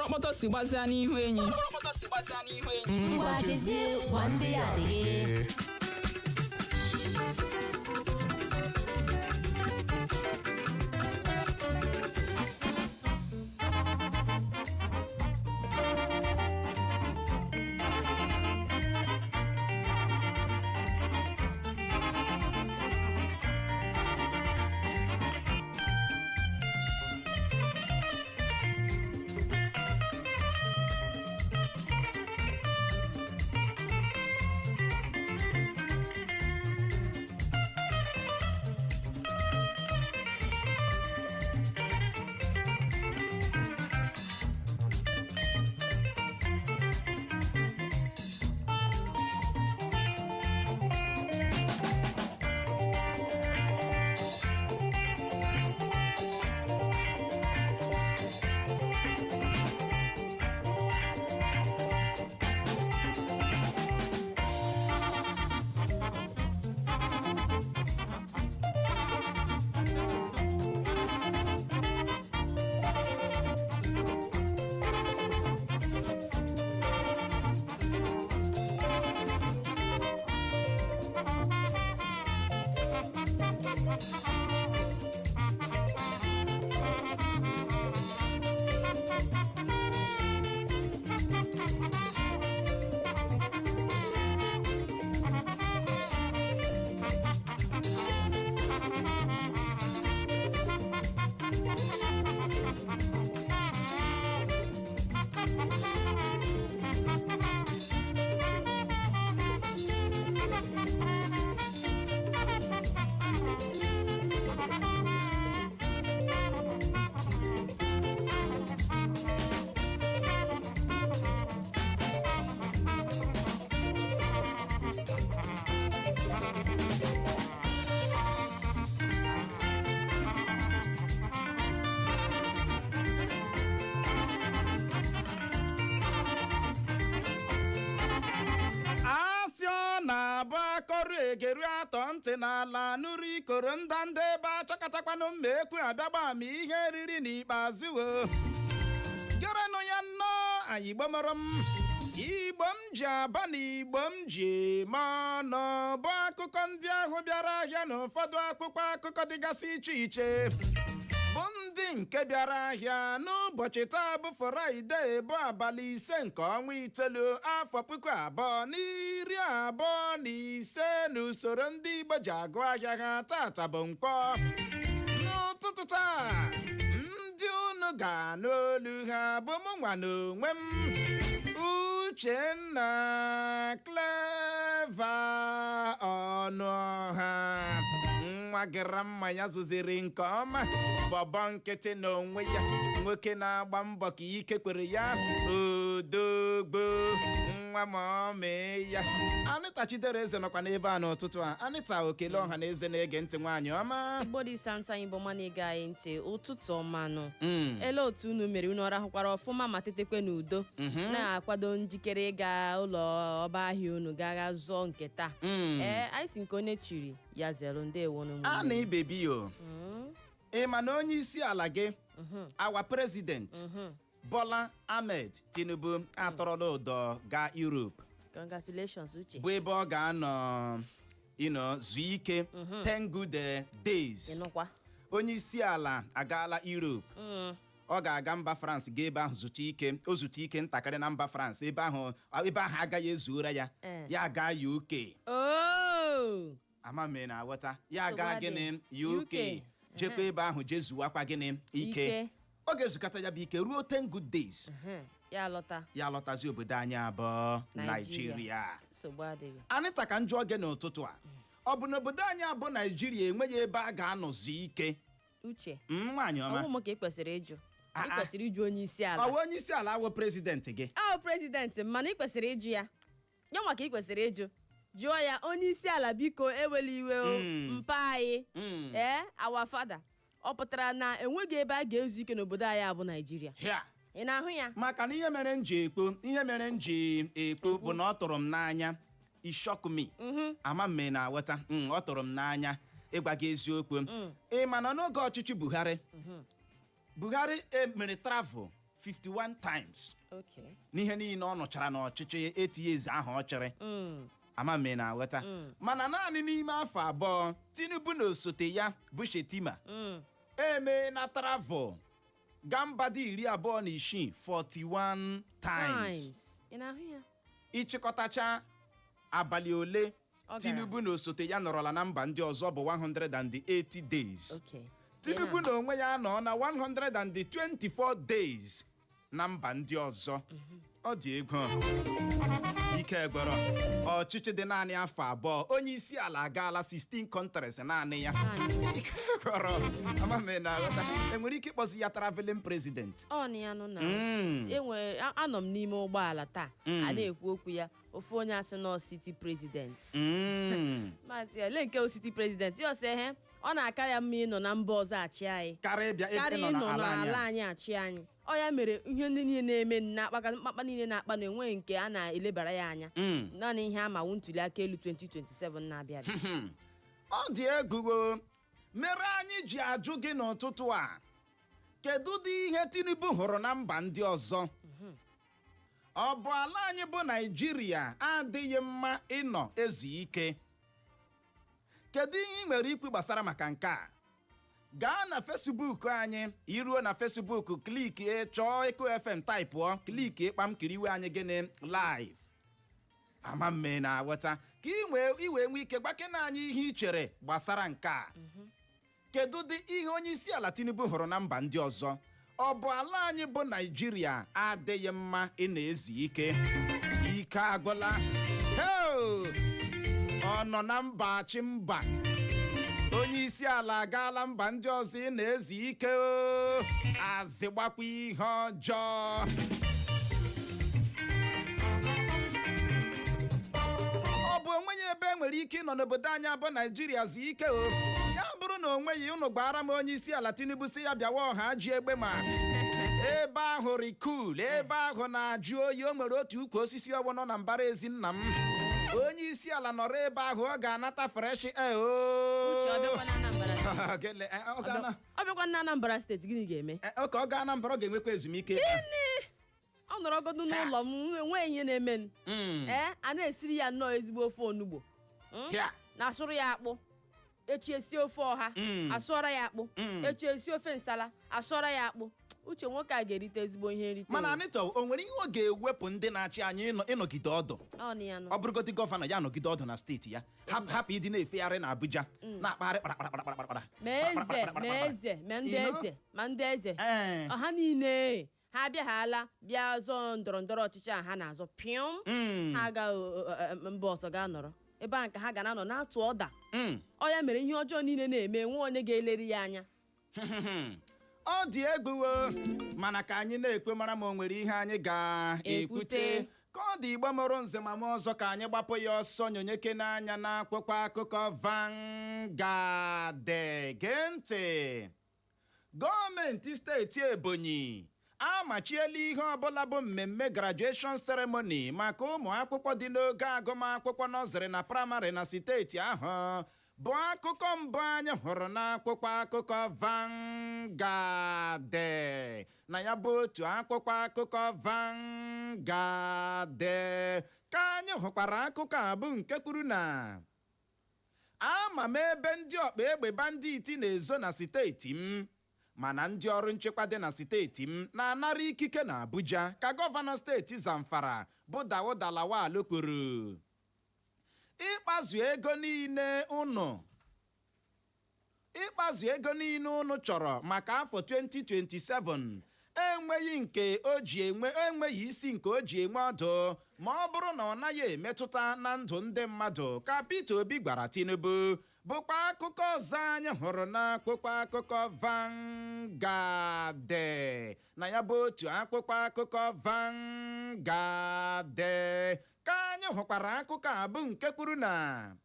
Okpotokpoto si gbazia n'ihu enyi. Ngwa jezie gwa ndị adịghị. Egeru atọ ntị n'ala nụrụ ikoro ndanda ebe achọkatakwanụ mma ekwe abịagba ma ihe riri n'ikpeazụ gerenụ ya nnọọ anyị Igbo mụrụ m Igbo m ji aba na Igbo m ji eme ọnụ bụ akụkọ ndị ahụ bịara ahịa na ụfọdụ akwụkwọ akụkọ dịgasị iche iche bụ ndị nke bịara ahịa n'ụbọchị taa bụ Fraịde bụ abalị 5 nke ọnwa itoolu afọ 2025 n'usoro ndị Igbo ji agụ ahịa ha tata bụ Nkwọ. N'ụtụtụ taa ndị unu ga-anụ olu ha bụ mụnwa n'onwe m Uchenna Clever Ọnụọha nwa gara mma ya zụziri nke ọma bọbọ nkịtị n'onwe ya nwoke na-agba mbọ ka ike kwere ya odogbo nwa ma ọ mee ya. Anịta Chidereze nọkwa n'ebe a n'ụtụtụ a. Anịta okele ọha na eze na-ege ntị nwaanyị ọma. Igbo dị sansa anyị bụ mana ịga anyị ntị ụtụtụ ọmanụ. Ele otu unu mere unu ọrahụkwara ọfụma ma tetekwe n'udo na-akwado njikere ịga ụlọ ọba ahịa unu gaa zụọ nke taa. Anyị si nke onye chiri ya zero ndewo n'ụmụ. A na-ebebi yo. Ị ma na onye isi ala gị our president Bola Ahmed Tinubu atọrọla ụdọ gaa Europe. Congratulations Uche. Bụ ebe ọ ga-anọ zuo ike 10 good days. Onye isi ala agaala Europe. Ọ ga-aga mba France ga ebe ahụ zute ike ntakịrị na mba France ebe ahụ agaghị ezuora ya ya gaa UK. Amame na aghọta ya gaa gịnị UK jekwa ebe ahụ jezuwakwa gịnị ike. Ọ ga-ezukata ya bụ ike ruo 10 good days. Ya lọtazi obodo anyị abụọ Nigeria. Anịta ka njụ oge n'ụtụtụ a ọ bụ n'obodo anyị abụọ Nigeria enweghị ebe a ga-anọzi ike. Uche nwaanyị ọma ọ bụ ka ị kwesịrị ịjụ. Ị kwesịrị ịjụ onye isi ala. Ọ onye isi ala awụ president gị. President mana ị kwesịrị ịjụ ya. Ya nwa ka ị kwesịrị ịjụ. Jụọ ya onye isi ala biko ewela iwe mpa anyị. Our father. Ọ pụtara na enweghị ebe a ga-ezu ike n'obodo anyị abụ Nigeria. Ị na-ahụ ya? Maka na ihe mere m ji ekpo bụ na ọ tụrụ m n'anya. It shock me. Ama m na aghọta. Ọ tụrụ m n'anya ịgwa gị eziokwu. Ị ma na n'oge ọchịchị Buhari mere travel 51 times Okay. n'ihe niile ọ nọchara n'ọchịchị 8 years ahụ ọ chịrị amame na aghọta mana naanị n'ime afọ abụọ Tinubu na osote ya bụ Shetima eme na travel gaa mba dị 26 41 times ịchịkọtacha abalị ole Tinubu na osote ya nọrọla na mba ndị ọzọ bụ 180 days. Tinubu na onwe ya nọ na 124 days na mba ndị ọzọ. Ọ dị ego ike gwọrọ ọchịchị dị naanị afọ abụọ onye isi ala agaala 16 countries naanị ya. Ike gwọrọ amame na aghọta enwere ike ịkpọzi ya traveling president. Ọ na ya nọ na anọ m n'ime ụgbọala taa a na-ekwu okwu ya ofu onye asị nọ city president. Masị ele nke city president ya ọsọ he ọ na-aka ya mma ịnọ na mba ọzọ achị anyị karịa ịnọ n'ala anyị achị anyị. Ọ ya mere ihe ndị niile na-eme mkpakpa niile na-akpa na enweghị nke a na-elebara ya anya naanị ihe ama ntuli aka elu 2027 na-abịa. Ọ dị egwu mere anyị ji ajụ gị n'ụtụtụ a kedu dị ihe Tinubu hụrụ na mba ndị ọzọ? Ọ bụ ala anyị bụ Naịjirịa adịghị mma ịnọ ezu ike? Kedu ihe ị nwere ikwu gbasara maka nke a? Gaa na Facebook anyị, iruo na Facebook kliki chọọ Eko FM taịpụọ kliki ịkpamkiri iwe anyị gịnị live. Amamme na aghọta ka iwe nwee ike gbakena anyị ihe ị chere gbasara nke a. Kedu dị ihe onye isi ala Tinubu hụrụ na mba ndị ọzọ? Ọ bụ ala anyị bụ Naịjirịa adịghị mma ị na-ezu ike? Ike agwụla. Ọ nọ na mba chi mba. Onye isi ala agaala mba ndị ọzọ ị na-ezu ike azịgbakwa ihe ọjọọ. Ọ bụ onweghị ebe enwere ike ịnọ n'obodo anyị bụ Naịjirịa zuo ike ya bụrụ na onweghị unu gbara m onye isi ala Tinubu si ya bịawa ọha ji egbe ma ebe ahụ rikul ebe ahụ na-ajụ oyi. O nwere otu ukwu osisi ọgbọ nọ na mbara ezi nna m. Onye isi ala nọrọ ebe ahụ ọ ga-anata fresh air. Ọ bịakwa na Anambra steeti gịnị ga-eme? Ka ọ gaa Anambra ọ ga-enwekwa ezumike. Gịnị? Ọ nọrọgodu n'ụlọ m enweghị ihe na-eme a na-esiri ya nnọọ ezigbo ofe onugbo na-asụrụ ya akpụ echi esi ofe ọha asụọra ya akpụ echi esi ofe nsala asụọra ya akpụ. Uche nwoke a ga-erite ezigbo ihe nrite. Mana Anita o nwere ihe ọ ga-ewepụ ndị na-achị anyị ịnọgide ọdụ? Ọ bụrụgodị gọvanọ ya nọgide ọdụ na steeti ya hapụ ịdị na-efegharị na Abuja na-akpagharị kparakparakparakpara ma ndị eze ọha niile ha abịaghala bịa zọọ ndọrọ ndọrọ ọchịchị a ha na-azọ pịọm ha ga mba ọzọ ga-anọrọ ebe a nke ha ga na-anọ na-atụ ọda. Ọ ya mere ihe ọjọọ niile na-eme nwe onye ga-eleri ya anya. Ọ dị egbuwo mana ka anyị na-ekwe mara ma o nwere ihe anyị ga-ekwute ka ọ dị Igbo mụrụ nze ma ọzọ ka anyị gbapụ ya ọsọ nyonyeke n'anya na akwụkwọ akụkọ Vanguard. Gee ntị. Gọọmenti steeti Ebonyi amachiela ihe ọbụla bụ mmemme graduation ceremony maka ụmụ akwụkwọ dị n'oge agụmakwụkwọ nọzịrị na praịmarị na steeti ahụ bụ akụkọ mbụ anyị hụrụ n'akwụkwọ akụkọ Vanguard. Na ya bụ otu akwụkwọ akụkọ Vanguard ka anyị hụkwara akụkọ a bụ nke kwuru na ama m ebe ndị ọkpa egbe banditi na-ezo na steeti m mana ndị ọrụ nchekwa dị na steeti m na-anara ikike na Abuja ka gọvanọ steeti Zamfara bụ Dawuda Lawal kwuru. Ịkpazu ego niile unu chọrọ maka afọ 2027 enweghị isi nke o ji enwe ọdụ ma ọ bụrụ na ọ naghị emetụta na ndụ ndị mmadụ ka Peter Obi gwara Tinubu bụkwa akụkọ ọzọ anyị hụrụ n'akwụkwọ akụkọ Vanguard. Na ya bụ otu akwụkwọ akụkọ Vanguard ka anyị hụkwara akụkọ a bụ nke kwuru na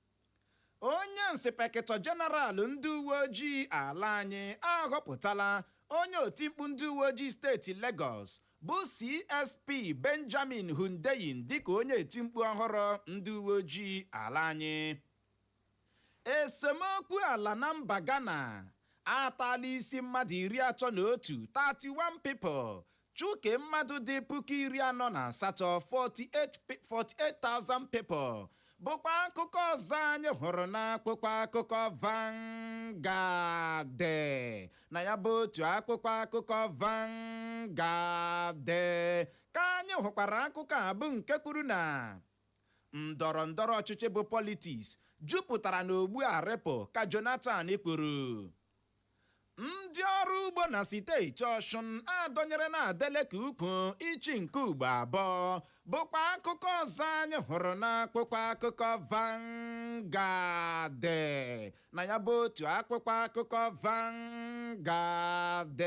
onye Inspector General ndị uwe ojii ala anyị ahọpụtala onye otimkpu ndị uwe ojii steeti Lagos bụ CSP Benjamin Hundeyin dịka onye otimkpu ọhụrụ ndị uwe ojii ala anyị. Esemokwu ala na mba Ghana atala isi mmadụ 31 31 people chuke mmadụ dị 48,000 48,000 people bụkwa akụkọ ọzọ anyị hụrụ n'akwụkwọ akụkọ Vanguard na ya bụ otu akwụkwọ akụkọ Vanguard ka anyị hụkwara akụkọ a bụ nke kwuru na ndọrọ ndọrọ ọchịchị bụ politiks jupụtara n'ogbu arịpụ ka Jonathan kwuru. Ndị ọrụ ugbo na steeti Ọshụn adọnyere na Adeleke ukwu ichi nke ugbo abụọ bụkwa akụkọ ọzọ anyị hụrụ n'akwụkwọ akụkọ Vanguard na ya bụ otu akwụkwọ akụkọ Vanguard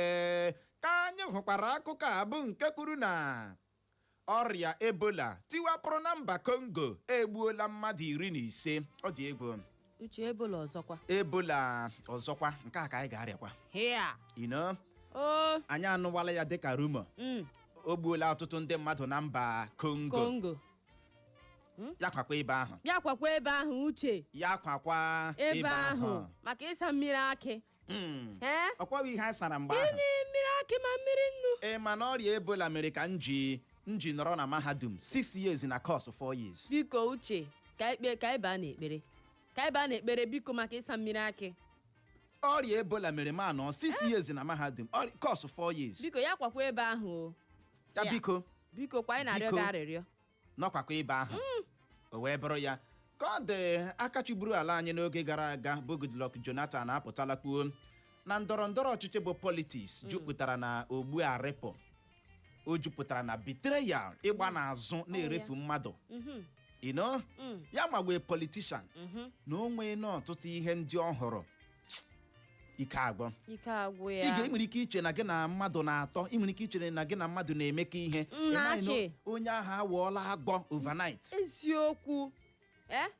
ka anyị hụkwara akụkọ a bụ nke kwuru na ọrịa Ebola tiwapụrụ na mba Congo egbuola mmadụ 15. Ọ dị egwu. Uche Ebola ọzọkwa. Ebola ọzọkwa nke a ka anyị ga-arịakwa. Anyị anụwala ya dịka rumor. O gbuola ọtụtụ ndị mmadụ na mba Congo. Ya kwakwa ebe ahụ. Ya kwakwa ebe ahụ Uche. Ya kwakwa ebe ahụ. Maka ịsa mmiri akị. Ọkwaghị ihe a sara mgbe ahụ. Mmiri akị ma mmiri nnu. Mana ọrịa Ebola mere ka m ji nọrọ na mahadum 6 years na course 4 years. Biko Uche, ka ebe a na-ekpere. Ka ebe a na-ekpere biko maka ịsa mmiri akị. Ọrịa Ebola mere m anọ 6 years na mahadum, course 4 years. Biko ya kwakwa ebe ahụ. Ya biko. Biko kwa anyị na-arịọ gị arịrịọ. Nọkwakwa ebe ahụ. O wee bụrụ ya ka ọ dị aka chịburu ala anyị n'oge gara aga bụ Goodluck Jonathan apụtala kwuo na ndọrọ ndọrọ ọchịchị bụ politiks jupụtara na ogbu arịpụ. O jupụtara na betrayal, ịgba n'azụ na-erefu mmadụ. Ya magwee politician na o nwee n'ọtụtụ ihe ndị ọhụrụ. Ike agwụ ya. Ị ga-enwere ike iche na gị na mmadụ na-atọ, ị nwere ike ichere na gị na mmadụ na-emekọ ihe. Onye ahụ awụọla agbọ overnight. Eziokwu.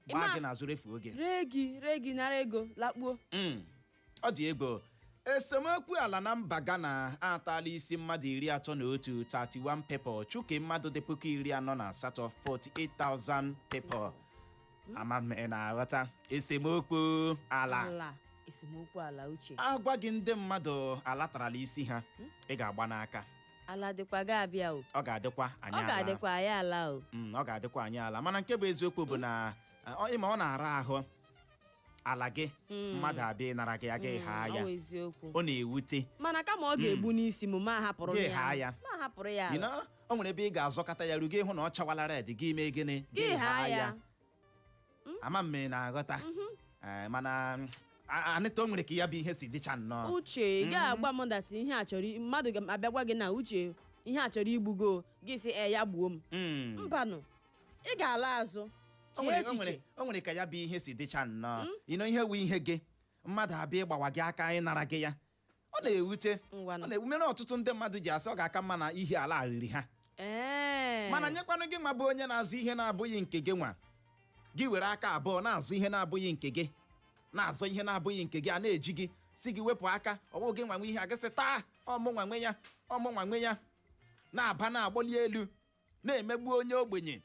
Gbaa gị n'azụ refu oge. Regi nara ego lakpuo. Ọ dị ego. Esemokwu ala na mba Ghana atala isi mmadụ 31 31 people, chuke mmadụ dị 48,000 48,000 people. Amame na-aghọta esemokwu ala. Esemokwu ala Uche. Agwa gị ndị mmadụ ala tarala isi ha, ị ga-agba n'aka. Ala dịkwa ga-abịa o. Ọ ga-adịkwa anyị ala. Ọ ga-adịkwa anyị ala o. Ọ ga-adịkwa anyị ala, mana nke bụ eziokwu bụ na ịma ọ na-ara ahụ ala gị mmadụ abịa nara gị aga ịha ya. Ọ na-ewute. Mana kama ọ ga-egbu n'isi m ma hapụrụ ya. Ma hapụrụ ya. O nwere ebe ị ga-azọkọta ya rugo ịhụ na ọ chawala red gị mee gịnị gị ha ya. Ama mme na-aghọta. Mana anịta o nwere ka ya bụ ihe si dịcha nnọọ. Uche ị ga-agwa m dati ihe a chọrọ mmadụ ga-abịagwa gị na Uche ihe a chọrọ igbugo gị si ya gbuo m. Mbanụ ị ga-ala azụ. O nwere ka ya bụ ihe si dịcha nnọọ. Ihe wu ihe gị mmadụ abịa ịgbawa gị aka ịnara gị ya. Ọ na-ewute. Ọ na-ewumere ọtụtụ ndị mmadụ ji asị ọ ga-aka mma na ihe ala riri ha. Mana nyekwanụ gị nwa bụ onye na-azụ ihe na-abụghị nke gị nwa. Gị were aka abụọ na-azụ ihe na-abụghị nke gị. Na-azọ ihe na-abụghị nke gị a na-eji gị si gị wepụ aka ọwụ gị nwanwe ihe agasị taa ọmụ nwanwe ya na-aba na-agbali elu na-emegbu onye ogbenye.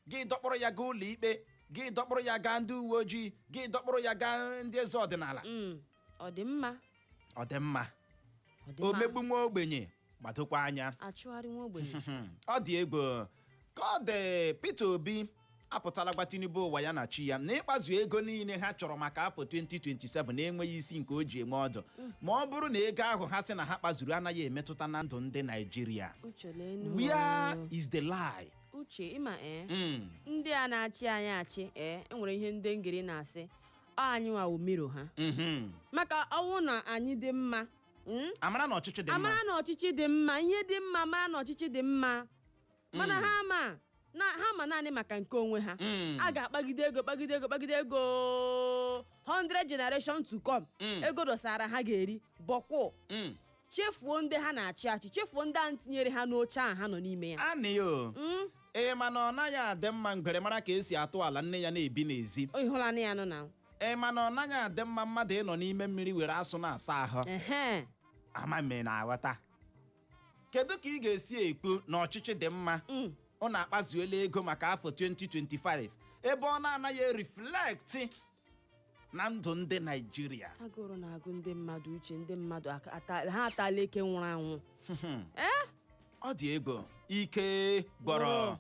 Gị dọkpụrụ ya gaa ụlọ ikpe, gị dọkpụrụ ya gaa ndị uwe ojii, gị dọkpụrụ ya gaa ndị eze ọdịnala. Ọ dị mma. O megbu nwa ogbenye gbadokwa anya. Achụgharị nwa ogbenye. Ọ dị egwu ka ọ dị Peter Obi apụtala gwa Tinubu ụwa ya na chi ya na ịkpazu ego niile ha chọrọ maka afọ 2027 na-enweghị isi nke o ji eme ọdụ ma ọ bụrụ na ego ahụ ha sị na ha kpazuru anaghị emetụta na ndụ ndị Naịjirịa. Where is the lie? Uche ịma ndị a na-achị anyị achị enwere ihe ndị ngiri na-asị anyị nwawo miro ha maka ọnwụ na anyị dị mma amara na ọchịchị dị mma, amara na ọchịchị dị mma, ihe dị mma mara na ọchịchị dị mma, mana ha ma naanị maka nke onwe ha. A ga-akpagide ego 100 generation to come. Ego dosara ha ga-eri bọkwụ chefuo ndị ha na-achị achị, chefuo ndị a tinyere ha n'oche ahụ ha nọ n'ime ya. Mana ọ naghị adị mma ngwere mara ka esi atụ ala nne ya na-ebi n'ezi. Ịhụlanị ya nọ na mana ọ naghị adị mma mmadụ ịnọ n'ime mmiri were asụ na-asa ahụ. Ama na-aghọta. Kedu ka ị ga-esi ekwu na ọchịchị dị mma ọ na-akpazuola ego maka afọ 2025 ebe ọ na-anaghị reflect na ndụ ndị Naịjirịa? Agụrụ na-agụ ndị mmadụ Uche, ndị mmadụ ha atala eke nwụrụ anwụ. ọ dị egwu ike gbọrọ.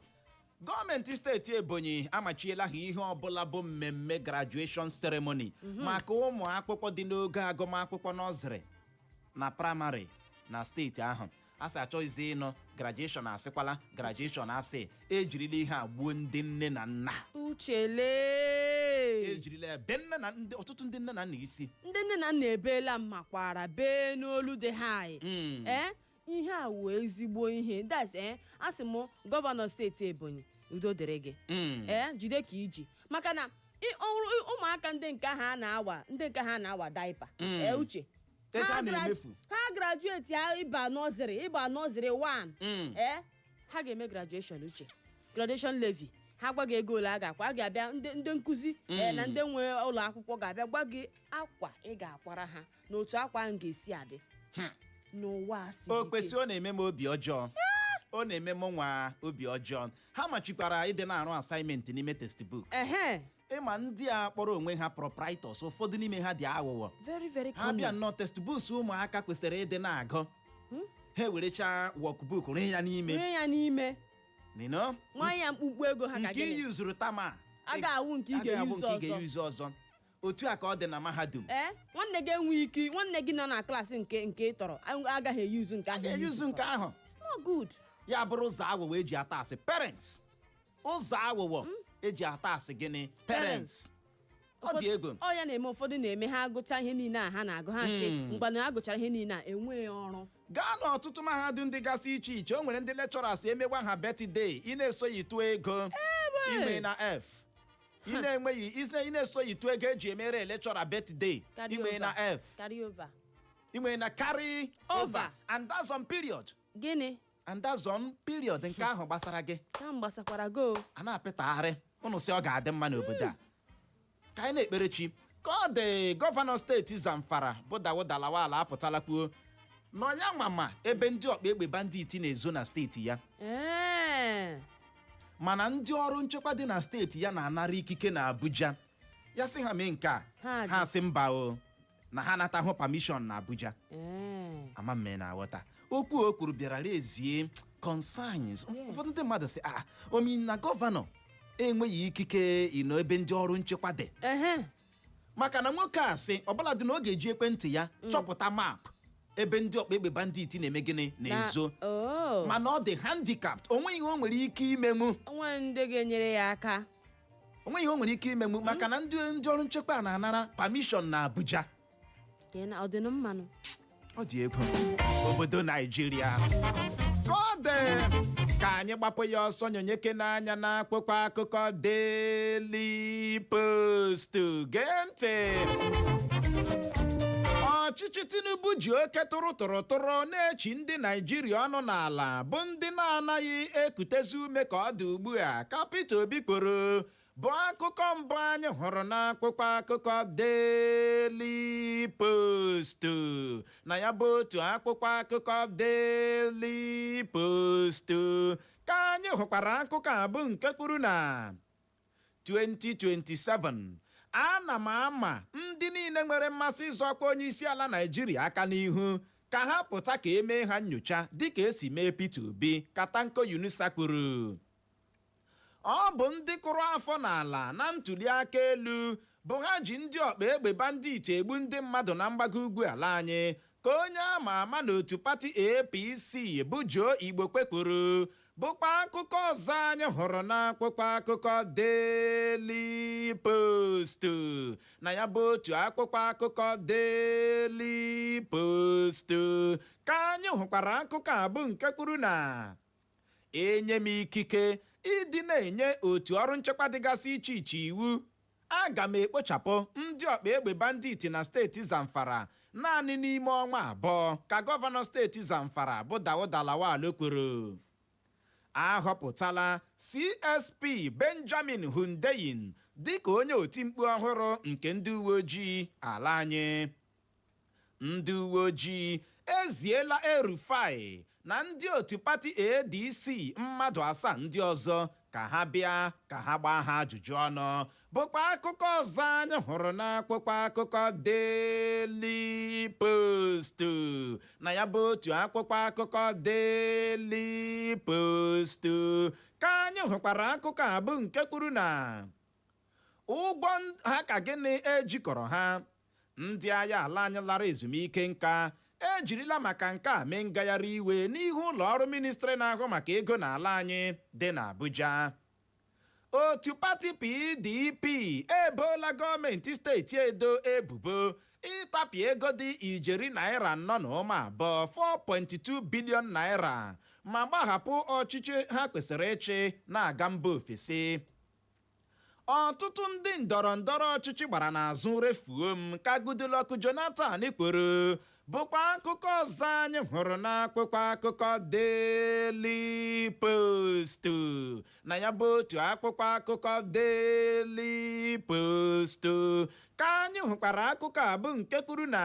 Gọọmenti steeti Ebonyi amachiela ha ihe ọbụla bụ mmemme graduation ceremony maka ụmụ akwụkwọ dị n'oge agụmakwụkwọ nọzrị na praịmarị na steeti ahụ. Asị achọghịzi ịnụ graduation asịkwala graduation asị ejirila ihe agbuo ndị nne na nna. Uchele Ejirila ebe nne na ndị ọtụtụ ndị nne na nna isi. ndị nne na nna ebeela mmakwara bee n'olu dị high. Ihe a wee ezigbo ihe. Asị m gọvanọ steeti Ebonyi udo dịrị gị. Jide ka iji maka na ụmụaka ndị nke ha na-awa daipa. Uche ha graduate ịba nọzịrị 1 ha ga-eme graduation. Uche graduation levy ha gwa gị ego ole a ga-akwa. A ga-abịa ndị nkụzi na ndị nwe ụlọ akwụkwọ ga-abịa gwa gị akwa ị ga-akwara ha na otu akwa ahụ ga-esi adị n'ụwa. O kwesịrị ọ na-eme m obi ọjọọ. Ọ na-eme m nwa obi ọjọọ. Ha machikwara ịdị na-arụ assignment n'ime textbook. Ịma ndị a kpọrọ onwe ha proprietors, ụfọdụ n'ime ha dị aghụghọ. Ha bịa nnọọ textbooks ụmụaka kwesịrị ịdị na-agụ. Ha ewerecha workbook ree ya n'ime. Nwaanyị ya mkpukpu ego ha nke iyi zuru tama a ga-awụ nke ị ga-eyuzu ọzọ. Otu a ka ọ dị na mahadum. Nwanne gị enwe ike, nwanne gị nọ na klaasị nke tọrọ agaghị eyuzu nke ahụ. It's not good. Ya bụrụ ụzọ aghụghọ eji ata asị parents. Ụzọ aghụghọ eji ata asị gịnị parents. Ọ dị ego. Ọ ya na-eme ụfọdụ na-eme ha agụcha ihe niile a ha na-agụ ha sị mgbe ha gụchara ihe niile a enweghị ọrụ. Gaa n'ọtụtụ mahadum dịgasị iche iche o nwere ndị lecturers emewa ha birthday ị na-esoghị tụọ ego ime na F. Ị na-esoghị tụọ ego eji emere lecturer birthday ime na F. Ime na carry over and that's on period. Gịnị? And that's on period. Nke ahụ gbasara gị. Ka m gbasakwara go. A na-apịtagharị ụnụ sị ọ ga-adị mma n'obodo a. Ka anyị na-ekpere chi ka ọ dị gọvanọ steeti Zamfara bụ Dawo Lawal apụtala kwuo nọ ya mama ebe ndị ọkpa egbe banditi na-ezo na steeti ya. Mana ndị ọrụ nchekwa dị na steeti ya na-anara ikike na Abuja. Ya sị ha mee nke a ha sị mba o na ha natahụ permission na Abuja. Ama mme na aghọta okwu o kwuru bịara rezie concerns. Ụfọdụ ndị mmadụ sị omi na gọvanọ enweghị ikike ịnọ ebe ndị ọrụ nchekwa dị. Maka na nwoke a sị ọbụladị na ọ ga-eji ekwentị ya chọpụta map ebe ndị ọkpa egbe bandit na-eme gịnị na-ezo. Mana ọ dị handicapped. Onweghị ihe o nwere ike imenwu. Ndị ga-enyere ya aka. Onweghị ihe o nwere ike imenwu maka na ndị ọrụ nchekwa na-anara permission na Abuja. Ọ dị mmanụ. Ọ dị egwu obodo Naijiria. Ka ọ dị ka anyị gbapụ ya ọsọ nyonyeke n'anya n'akwụkwọ akụkọ Daily Post. Gee ntị. Ọchịchị Tinubu ji oke tụrụ na-echi ndị Naijiria ọnụ n'ala bụ ndị na-anaghị ekutezi ume ka ọ dị ugbu a ka Peter Obi kporo bụ akụkọ mbụ anyị hụrụ n'akwụkwọ akụkọ Daily Post. Na ya bụ otu akwụkwọ akụkọ Daily Post ka anyị hụkwara akụkọ a bụ nke kwuru na 2027 ana m ama ndị niile nwere mmasị ịzọ ọkwa onye isi ala Naịjirịa aka n'ihu ka ha pụta ka emee ha nnyocha dịka esi mee Peter Obi ka Tanko Yunusa kwuru. Ọ bụ ndị kụrụ afọ n'ala na ntuli aka elu bụ ha ji ndị ọkpa egbe bandit egbu ndị mmadụ na mgbago ugwu ala anyị ka onye ama ama n'otu pati APC bụ Joe Igbokwe kwuru. Bụkwa akụkọ ọzọ anyị hụrụ n'akwụkwọ akụkọ Daily Post. Na ya bụ otu akwụkwọ akụkọ Daily Post ka anyị hụkwara akụkọ a bụ nke kwuru na enye m ikike ịdị na-enye otu ọrụ nchekwa dịgasị iche iche iwu. Aga m ekpochapụ ndị ọkpa egbe bandit na steeti Zamfara naanị n'ime ọnwa abụọ ka gọvanọ steeti Zamfara bụ Dawo Lawal kwuru. Ahọpụtala CSP Benjamin Hundeyin dịka onye otimkpu ọhụrụ nke ndị uwe ojii ala anyị. Ndị uwe ojii eziela El-Rufai na ndị otu pati ADC mmadụ 7 ndị ọzọ ka ha bịa ka ha gbaa ha ajụjụ ọnụ bụkwa akụkọ ọzọ anyị hụrụ n'akwụkwọ akụkọ Daily Post. na ya bụ otu akwụkwọ akụkọ Daily Post ka anyị hụkwara akụkọ a bụ nke kwuru na ụgbọ ha ka gịnị ejikọrọ ha. ndị agha ala anyị lara ezumike nka ejirila maka nke a mee ngagharị iwe n'ihu ụlọ ọrụ ministri na-ahụ maka ego n'ala anyị dị n'Abuja. otu pati PDP eboola gọọmenti steeti Edo ebubo ịtapị ego dị ijeri naira 4.2 4.2 bilion naira ma gbahapụ ọchịchị ha kwesịrị ịchị na-aga mba ofesi. ọtụtụ ndị ndọrọ ndọrọ ọchịchị gbara n'azụ refuo m ka Goodluck Jonathan kwuru bụkwa akụkọ ọzọ anyị hụrụ n'akwụkwọ akụkọ Daily Post. na ya bụ otu akwụkwọ akụkọ Daily Post ka anyị hụkwara akụkọ a bụ nke kwuru na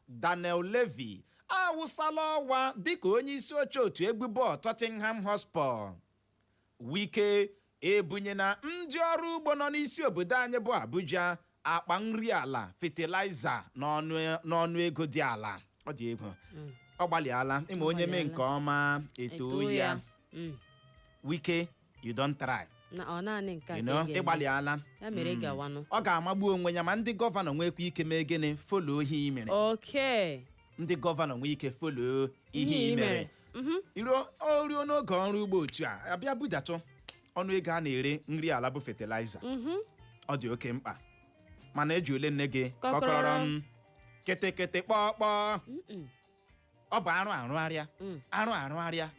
Daniel Levy awụsala ọwa dịka onye isi oche otu egwu bọọlụ Tottenham Hotspur. Wike ebunye na ndị ọrụ ugbo nọ n'isi obodo anyị bụ Abuja akpa nri ala fatịlaịza n'ọnụ ego dị ala. ọ dị ego ọ gbalịala ịma onye mee nke ọma eto ya. Wike you don't try. ịgbalịala ọ ga-amagbu onwe ya ma ndị gọvanọ nwekwa ike mee gịnị folo ihe i mere. ndị gọvanọ nwee ike folo ihe i mere. ruo n'oge ọrụ ugbo otu a abịa budatụ ọnụ ego a na-ere nri ala bụ fatịlaịza. ọ dị oke mkpa mana eji ole nne gị kọkọrọ m ketekete kpọkpọ. ọ bụ arụarịa arụarịa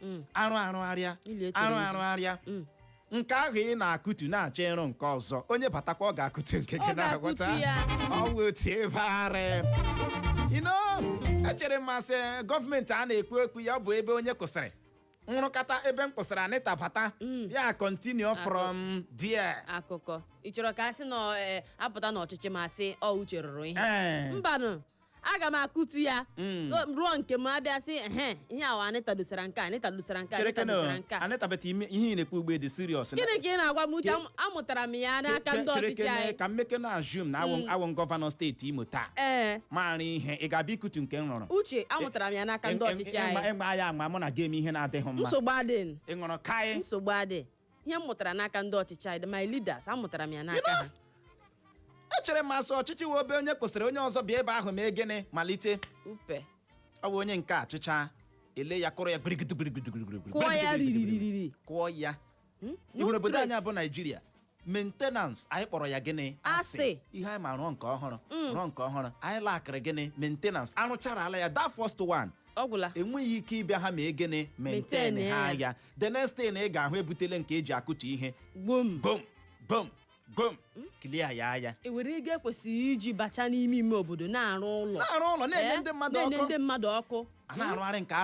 nke ahụ ị na-akụtu na-achọ ịrụ nke ọzọ onye batakwa ọ ga-akụtu nke gị na-agwọta ọwụ otu ebe arị. echere mmasị gọọmenti a na-ekwu ya bụ ebe onye kwụsịrị nrụkọta ebe m kwụsịrị anịta bata ya continue from there. akụkọ ị chọrọ ka a sị na apụta n'ọchịchị ma sị ọ uche rụrụ ihe mbanụ aga m akụtu ya ruo nke m abịa sị ihe awa anịta dosara nke anịta dosara nke anịta dosara nke anịta bata ihe ị na-ekwu ugbo dị serious. gịnị ka ị na-agwa m uche amụtara m ya n'aka ndị ọchịchị anyị. ka mmeke na-ajụ m na awụ gọvanọ steeti Imo taa maara ihe ị ga-abịa ikutu nke m rụrụ. uche amụtara m ya n'aka ndị ọchịchị anyị. ịgba ya agba mụ na gem ihe na-adịghị mma. nsogbu adị ịṅụrụ kaị nsogbu adị ihe m mụtara n'aka ndị ọchịchị anyị my leaders amụtara m ya n'aka ha. echere masị ọchịchị wee obe onye kwụsịrị onye ọzọ bịa ebe ahụ mee gịnị malite ọ bụ onye nke achịcha ele ya kụrụ ya kụọ ya ririri kụọ ya. ihuru obodo anyị bụ Naijiria maintenance anyị kpọrọ ya gịnị asị. ihe anyị ma rụọ nke ọhụrụ anyị lakịrị gịnị maintenance arụchara ala ya that first one ọgwụla enweghị ike ịbịa ha ma gịnị maintain ha ya. the next thing ị ga-ahụ ebutele nke eji akụtu ihe gbom kilia ya enwere ego ekwesịrị iji bacha n'ime obodo na-arụ ụlọ na-enye ndị mmadụ ọkụ na-arụgharị nke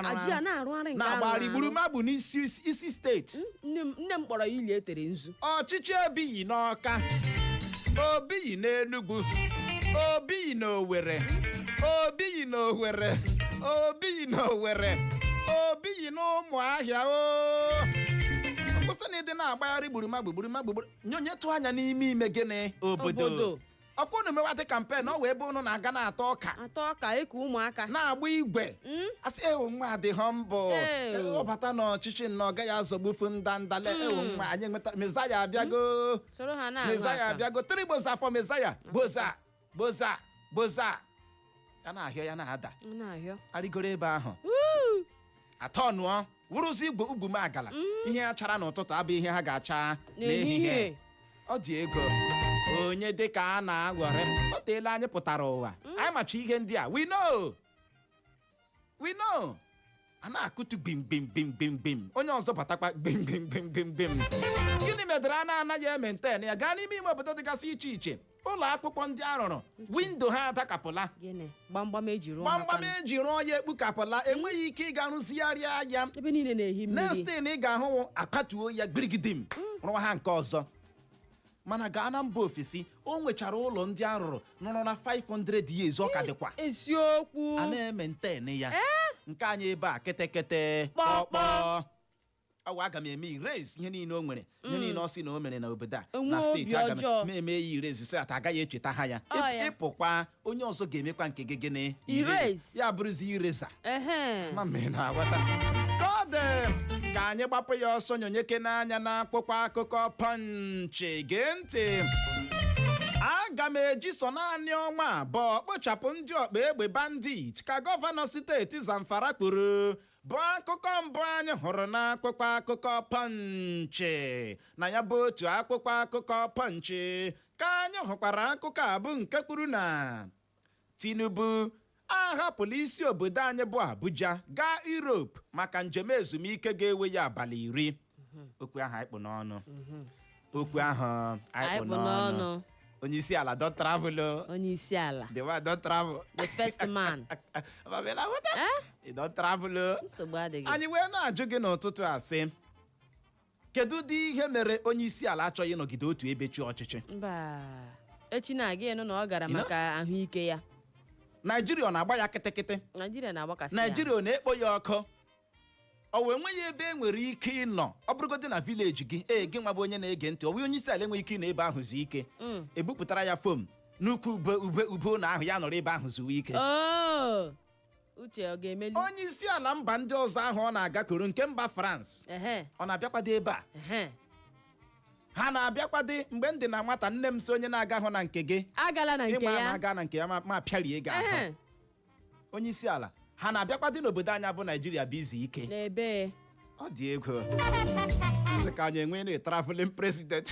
na-agbara gburugburu n'isi steeti. nne m kpọrọ ya ili etere nzu. ọchịchị ebighị n'Ọka obighị n'Enugu obighị n'Owerri obighị n'Ụmụahịa kwụsị na ịdị na-agbagharị gburugburu nyonyetụ anya n'ime ime gịnị obodo. ọkwa unu mewata kampen ọ wee ebe unu na-aga na-ata ọka ịkụ ụmụaka na-agba igwe asị ewu nwa adịghọ mbụ ọbata n'ọchịchị nnọọ gaghị azọgbufu ndandale ewu nwa anyị nwetara mezaya abịago trigboza afọ mezaya boza ya na-ahịọ ya na-ada arịgoro ebe ahụ atọ nụọ wụrụzi igwe ugwu m agala ihe a chara n'ụtụtụ abụ ihe ha ga-acha n'ehihie. ọ dị ego onye dịka a na-aghọrị o teela anyị pụtara ụwa anyị macha ihe ndị a we know a na-akụtu gbim onye ọzọ batakwa gbim gịnị medere a na-anaghị ementen ya gaa n'ime ime obodo dịgasị iche iche ụlọ akwụkwọ ndị arụrụ windo ha adakapụla gbamgbam eji rụọ ya ekpukapụla enweghị ike ịga rụzigharịa ya ebe niile na-ehi mmiri nestin ị ga-ahụ akatuo ya gbirigidim rụwa ha nke ọzọ. mana gaa na mba ofesi o nwechara ụlọ ndị arụrụ nọrọ na 500 years ọ ka dịkwa eziokwu a na-eme ntene ya nke anyị ebe a ketekete kpọkpọ awa aga m eme erase ihe niile o nwere ihe niile ọ sị na o mere na obodo a Onwe na steeti obi aga ọjọọ. m eme ya erase so ata agaghị echeta ha ya Ọ ya. ịpụkwa onye ọzọ ga-emekwa nke gị gịnị Erase. ya bụrụzi ireza Ehe. ma mme na-aghọta ka ọ dị ka anyị gbapụ ya ọsọ nyonyeke n'anya na akpụkpọ akụkọ Punch gee ntị aga m eji so naanị ọnwa abụọ kpochapụ ndị ọkpa egbe bandit ka gọvanọ steeti Zamfara kwuru bụ akụkọ mbụ anyị hụrụ n'akpụkpọ akụkọ Punch na ya bụ otu akpụkpọ akụkọ Punch ka anyị hụkwara akụkọ a bụ nke kwuru na Tinubu ahapụla isi obodo anyị bụ Abuja gaa Europe maka njem ezumike ga-ewe ya abalị 10 okwu ahụ anyị kpụ n'ọnụ okwu ahụ anyị kpụ n'ọnụ onye isi ala don travel Onye isi ala. the one don travel The first man. don travel Nsogbu adịghị. anyị wee na-ajụ gị n'ụtụtụ a sị kedu ụdị ihe mere onye isi ala achọghị ịnọgide otu ebe chi ọchịchị Mba. Echi na-aga ịnụ na ọ gara maka ahụike ya. Naijiria ọ na-agba ya kịtịkịtị Naijiria na-agbakasị ya. Naijiria ọ na-ekpo ya ọkụ o wee nwe ya ebe e nwere ike ịnọ ọ bụrụgodị na vileji gị gị nwa bụ onye na-ege ntị onwe onye isi ala enweghị ike ịnọ ebe ahụ zuo ike ebupụtara ya fom n'ukwu ube na ahụ ya nọrọ ebe ahụ zuo ike Oh! Uche ọ ga-emeli? onye isi ala mba ndị ọzọ ahụ ọ na-agakwuru nke mba France Ehe. ọ na-abịakwado ebe a Ehe. ha na-abịakwado mgbe m dị na nwata nne m si onye na-aga hụ na nke gị Agala na nke ịma ya. na-aga na nke ya ma pịarie gị ahụ Ehe. onye isi ala ha na-abịakwado n'obodo anyị bụ Naijiria bụ izu ike N'ebe. ọ dị ego dị ka anyị enwe na traveling president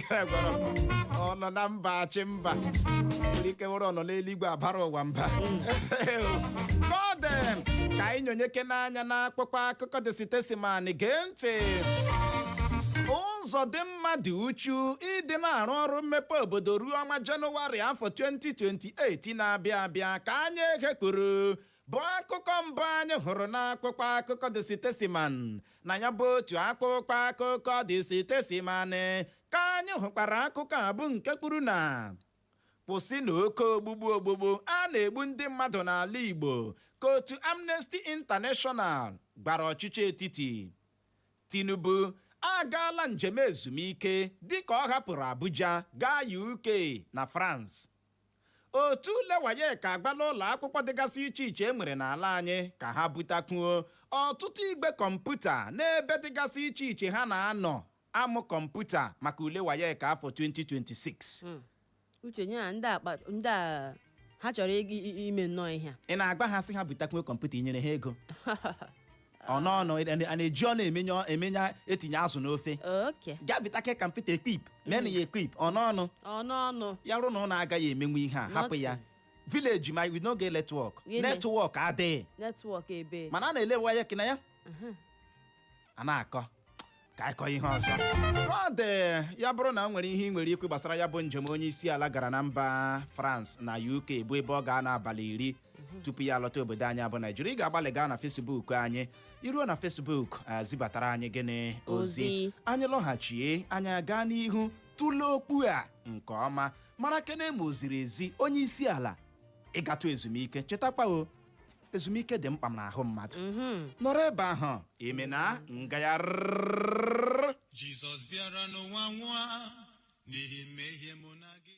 ọ nọ na mba achị mba nwere ike were ọnọ n'eluigwe abara ụwa mba ka ọ dị ka anyị nyonyeke n'anya na akpụkpọ akụkọ dị sitesiman gee ntị ụzọ dị mma dị uchu ịdị na-arụ ọrụ mmepe obodo ruo ọnwa Jenụwarị afọ 2028 na-abịa abịa ka anyị eghekpuru bụ akụkọ mbụ anyị hụrụ n'akpụkpọ akụkọ dị sitesiman na ya bụ otu akpụkpọ akụkọ dị sitesiman ka anyị hụkwara akụkọ a bụ nke kwuru na kwụsị na oke ogbugbu a na-egbu ndị mmadụ n'ala Igbo ka otu Amnesty International gbara ọchịchị etiti Tinubu agaala njem ezumike dịka ọ hapụrụ Abuja gaa UK na France otu Lewayeka agbala ụlọ akwụkwọ dịgasị iche iche e nwere n'ala anyị ka ha butakwuo ọtụtụ igbe kọmputa n'ebe dịgasị iche iche ha na-anọ amụ kọmputa maka ule Wayeka afọ 2026 Uche nye ya ndị a ha chọrọ ime nnọọ ihe ị na-agba ha sị ha butakwuo kọmputa inyere ha ego ọnọnụ a na-eji ọnụ emenya etinye azụ n'ofe Okay. gaa bitake kọmputa ekwip menụ ya ekwip Ọnọnụ. ya rụ na ọ na-agaghị emenwu ihe a hapụ ya vileji ma we no get netwọk netwọk adịghị Netwọk ebe. mana a na-elewa ya kina ya a na-akọ ka anyị kọọ ihe ọzọ ka ọ dị ya bụrụ na nwere ihe ị nwere ikwu gbasara ya bụ njem onye isi ala gara na mba France na UK bụ ebe ọ gaa n'abalị 10 tupu ya alọta obodo anyị bụ Naijiria ị ga-agbalị gaa na Facebook anyị iruo na Facebook zibatara anyị gịnị ozi anyị lọghachie anyị gaa n'ihu tụlee okwu a nke ọma mara kene ma o ziri ezi onye isi ala ịgatụ ezumike chetakwa ezumike dị mkpa n'ahụ mmadụ nọrọ ebe ahụ emena ngagharị Jizọs bịara n'ụwa nwa n'ihi mmehie mụ na gị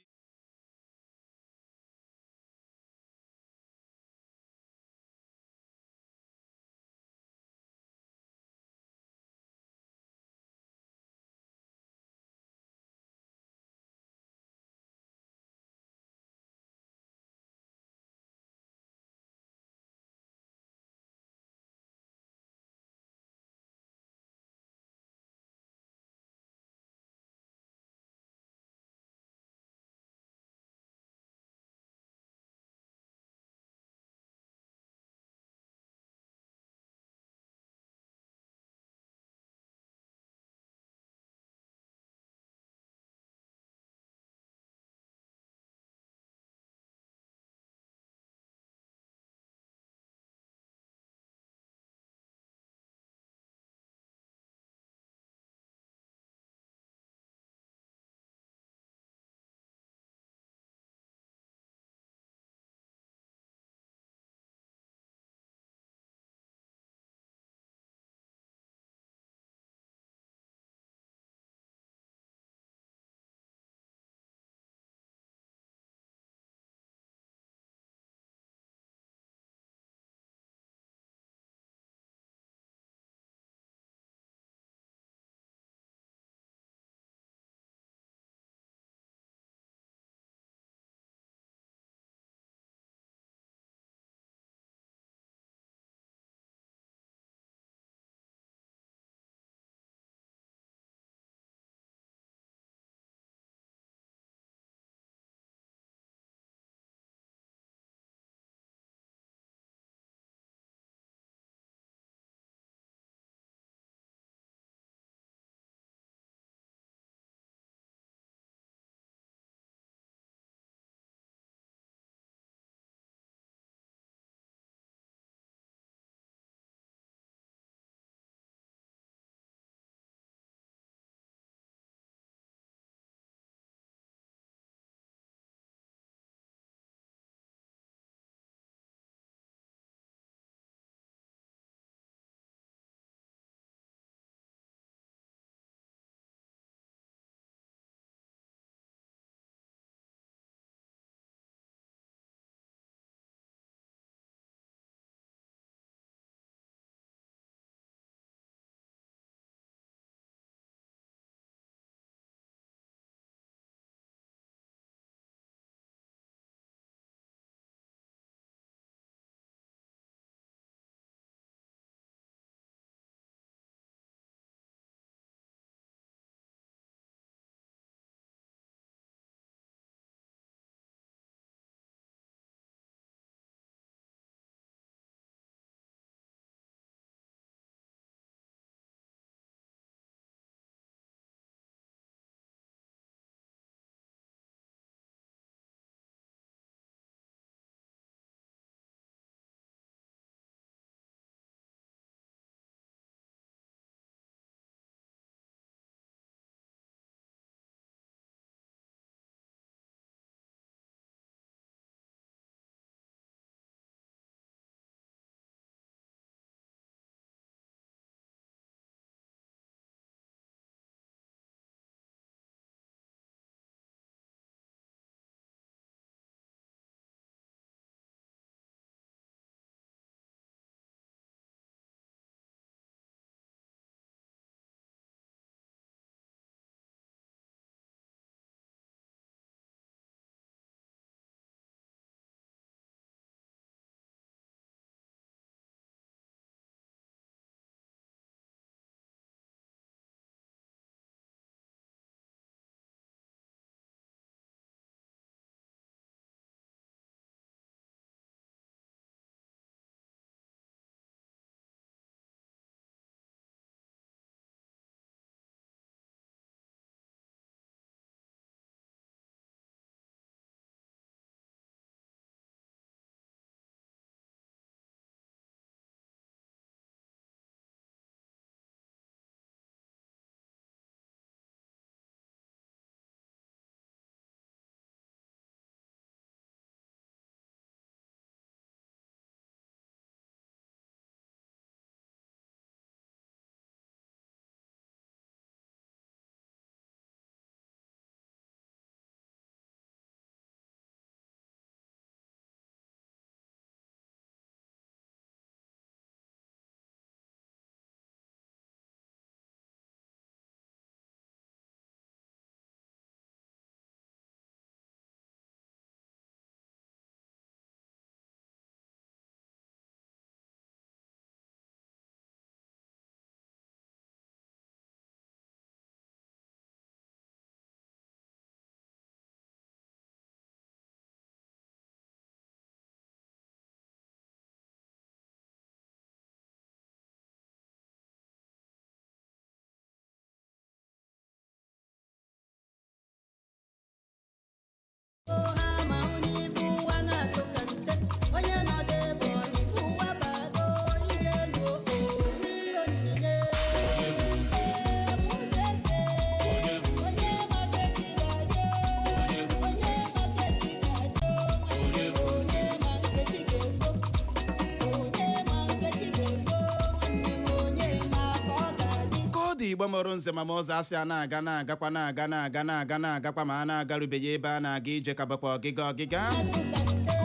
Igbo mụrụ nze ma ụzọ asị a na-agakwa na-agakwa ma a na-agarubeghị ebe a na-aga ije ka bụkwa ọgịga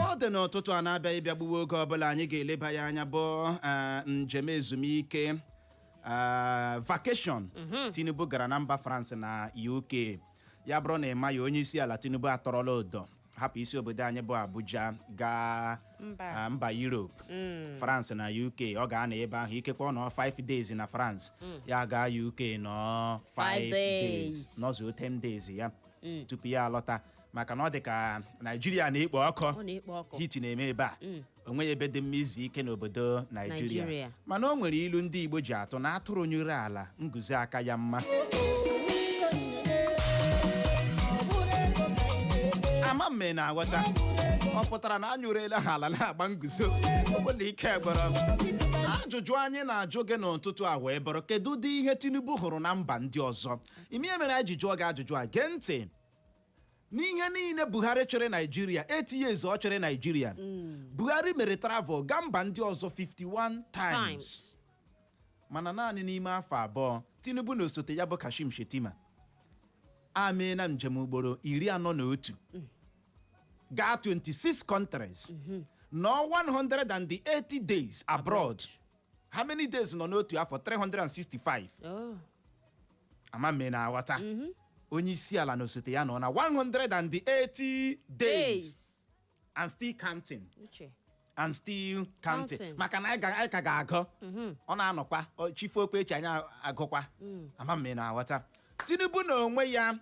ọ dị n'ụtụtụ a na-abịa ịbịa gbuwe oge ọbụla anyị ga-eleba ya anya bụ njem ezumike vacation Tinubu gara na mba France na UK. Ya bụrụ na ịma ya onye isi ala Tinubu atọrọla odo hapụ isi obodo anyị bụ Abuja gaa mba Europe, France na UK. Ọ ga-anọ ebe ahụ ikekwe ọ nọ 5 days na France, ya gaa UK nọ 5 days nọzuo 10 days ya tupu ya alọta, maka na ọ dị ka Naijiria na-ekpo ọkụ, hiti na-eme ebe a. Onweghị ebe dị mma izu ike n'obodo Naijiria, mana o nwere ilu ndị Igbo ji atụ na atụrụ nyere ala nguzo aka ya mma. Ama mme na-aghọta ọ pụtara na anyụrụela ha ala na-agba nguzo ụgbọla ike gbọrọ. Ajụjụ anyị na-ajụ gị n'ụtụtụ a wee bụrụ kedu ụdị ihe Tinubu hụrụ na mba ndị ọzọ? Ime mere anyị jụọ gị ajụjụ a, gee ntị. N'ihe niile Buhari chere Naijiria 8 years ọ chere Naijiria, Buhari mere travel gaa mba ndị ọzọ 51 times, mana naanị n'ime afọ abụọ Tinubu na osote ya bụ Kashim Shettima amee na njem ugboro 41 gaa 26 countries, nọ 180 days abroad. How many days nọ n'otu afọ? 365. Ama mme na-aghọta onye isi ala na osote ya nọ na 180 days and still counting. Maka na anyị ka ga-agụ, ọ na-anọkwa chifu okwu echi anyị agụkwa. Ama mme na-aghọta Tinubu na onwe ya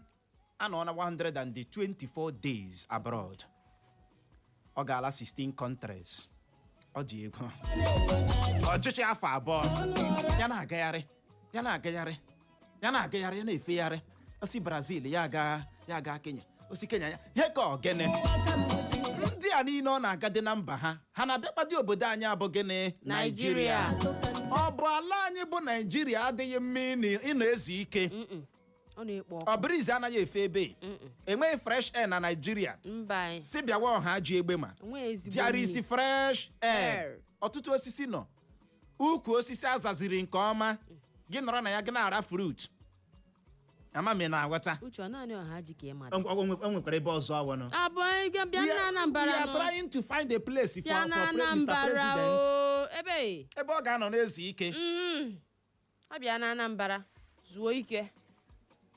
anọ na 124 days abroad. Ọ gaala 16 countries. Ọ dị egwu. Ọchịchị afọ abụọ ya na-agagharị ya na-efegharị. Osi Brazil ya aga Kenya, osi Kenya ya ka ogene. Ndị a niile ọ na-aga dị na mba ha na-abịakpadị obodo anyị abụ gịnị? Naijiria. Ọ bụ ala anyị bụ Naijiria adịghị mma ịnọ ezu ike. Ọ bụrụ anaghị efe ebe enweghị fresh air na Naijiria. Si bịawa ọha ji egbe ma diara isi fresh air. Ọtụtụ osisi nọ, ukwu osisi azaziri nke ọma, gị nọrọ na ya gị na-ara fruit. Ama mme na-aghọta o nwekwara ebe ọzọ awọnụ. We are trying to find a place for Mr. President ebe ọ ga-anọ n'ezu ike. Ọ bịa na Anambra zuo ike.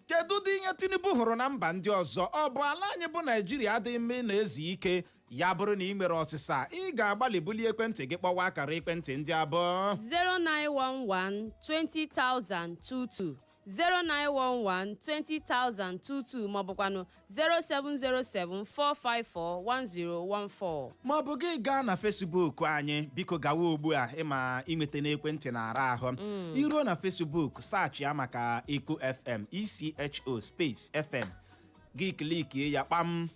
Kedu ụdị ihe Tinubu hụrụ na mba ndị ọzọ? Ọ bụ ala anyị bụ Naijiria adịghị mma na-ezu ike? Ya bụrụ na ị nwere ọsịsa, ị ga-agbalị bulie ekwentị gị kpọwa akara ekwentị ndị abụọ 0911 20022 0911 20022 maọbụkwanụ 0707 454 1014. Maọbụ gị gaa na Facebook anyị, biko gawa ugbu a ịma inweta n'ekwentị na-ara ahụ. Iruo na Facebook saachị ya maka Eco FM ECHO space FM, gị klikie ya kpam,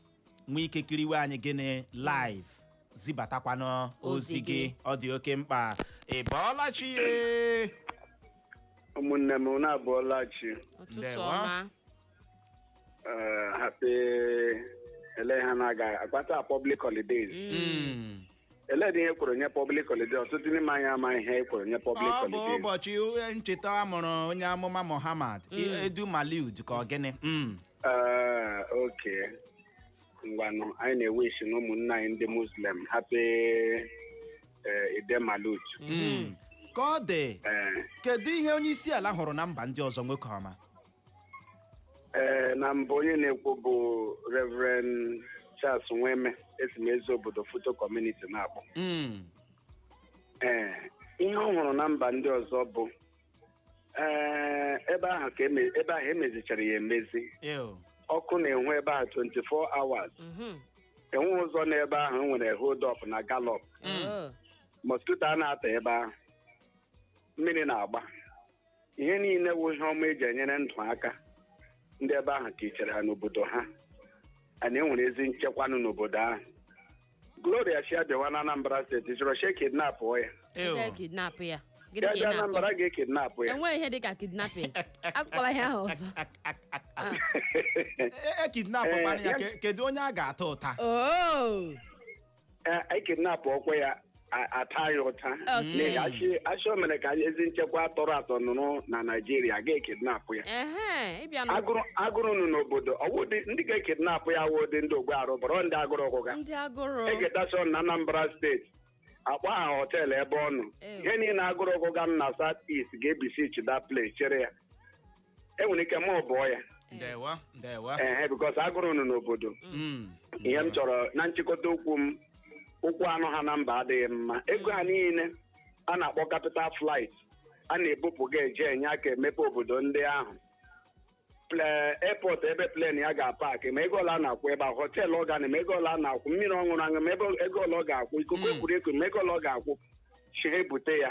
nwee ike kiriwe anyị gịnị live, zibatakwanụ ozi gị. Ọ dị oke mkpa. Ị bọọla chi ụmụnne m na-abụọla chi. Ụtụtụ ọma. Happy ele ha na-aga agbata public holidays. Ele dị ihe kwuru nye public holiday, ọtụtụ n'ime anyị ama ihe kwuru nye public holiday. Ọ bụ ụbọchị ncheta amụrụ onye amụma Muhammad Edu Maliud ka ọ gịnị? Okay. Ngwanụ anyị na-ewish na ụmụnne anyị ndị Muslim happy Eid Malud. Ka ọ dị, kedu ihe onye isi ala hụrụ na mba ndị ọzọ nwoke ọma? Na mbụ onye na-ekwu bụ Reverend Charles Nweme, esimezi obodo Foto Community na-akpọ. Ihe ọ hụrụ na mba ndị ọzọ bụ ebe ahụ emezichara ya emezi. Ọkụ na-enwe ebe ahụ 24 hours. Enwe ụzọ n'ebe ahụ nwere hold up na gallop. Mosquito a na-ata ebe ahụ, mmiri na-agba. Ihe niile wụ ihe ọma eji enyere ndụ aka. Ndị ebe ahụ ka ichere ha n'obodo ha, a na-enwere ezi nchekwanụ n'obodo ahụ. Gloria Chiabiawa na Anambra steeti chọrọ she kidnap ya. Anambra ga-ekidnap ya. Enweghị ihe dị ka kidnapping. Akpọla ihe ahụ ọzọ. Kidnap ya, kedu onye a ga-ata ụta? Kidnap ọkwa ya ata ya ụta n'ihi achị o mere ka ezi nchekwa atọrọ atọ nụrụ na Naịjirịa ga-ekidnapụ ya agụrụ nụ n'obodo ndị ga-ekidnapụ ya wụ dị ndị ogbuarụ bụrụ ndị agụrụ ọgụga egetasịọ na Anambra steeti akpọ ha họteelụ ebe ọ nọ ihe niile agụrụ ọgụga m na South East ga-ebisi chida place chere ya enwere ike ma ọ bụọ ya bikos agụrụ nụ n'obodo ihe m chọrọ na nchịkọta ụkwụ anụ ha na mba adịghị mma ego ha niile a na-akpọ capital flight a na-ebupụ ga-eje enye aka emepe obodo ndị ahụ airport ebe plen ya ga-apaki ma ego ole a na-akwụ ebe a họteelụ ọ ga-na ma ego ole a na-akwụ mmiri ọṅụrụ aṅụ ma ego ole ọ ga-akwụ ikuku egwuregwu ma ego ole ọ ga-akwụ chi ha ebute ya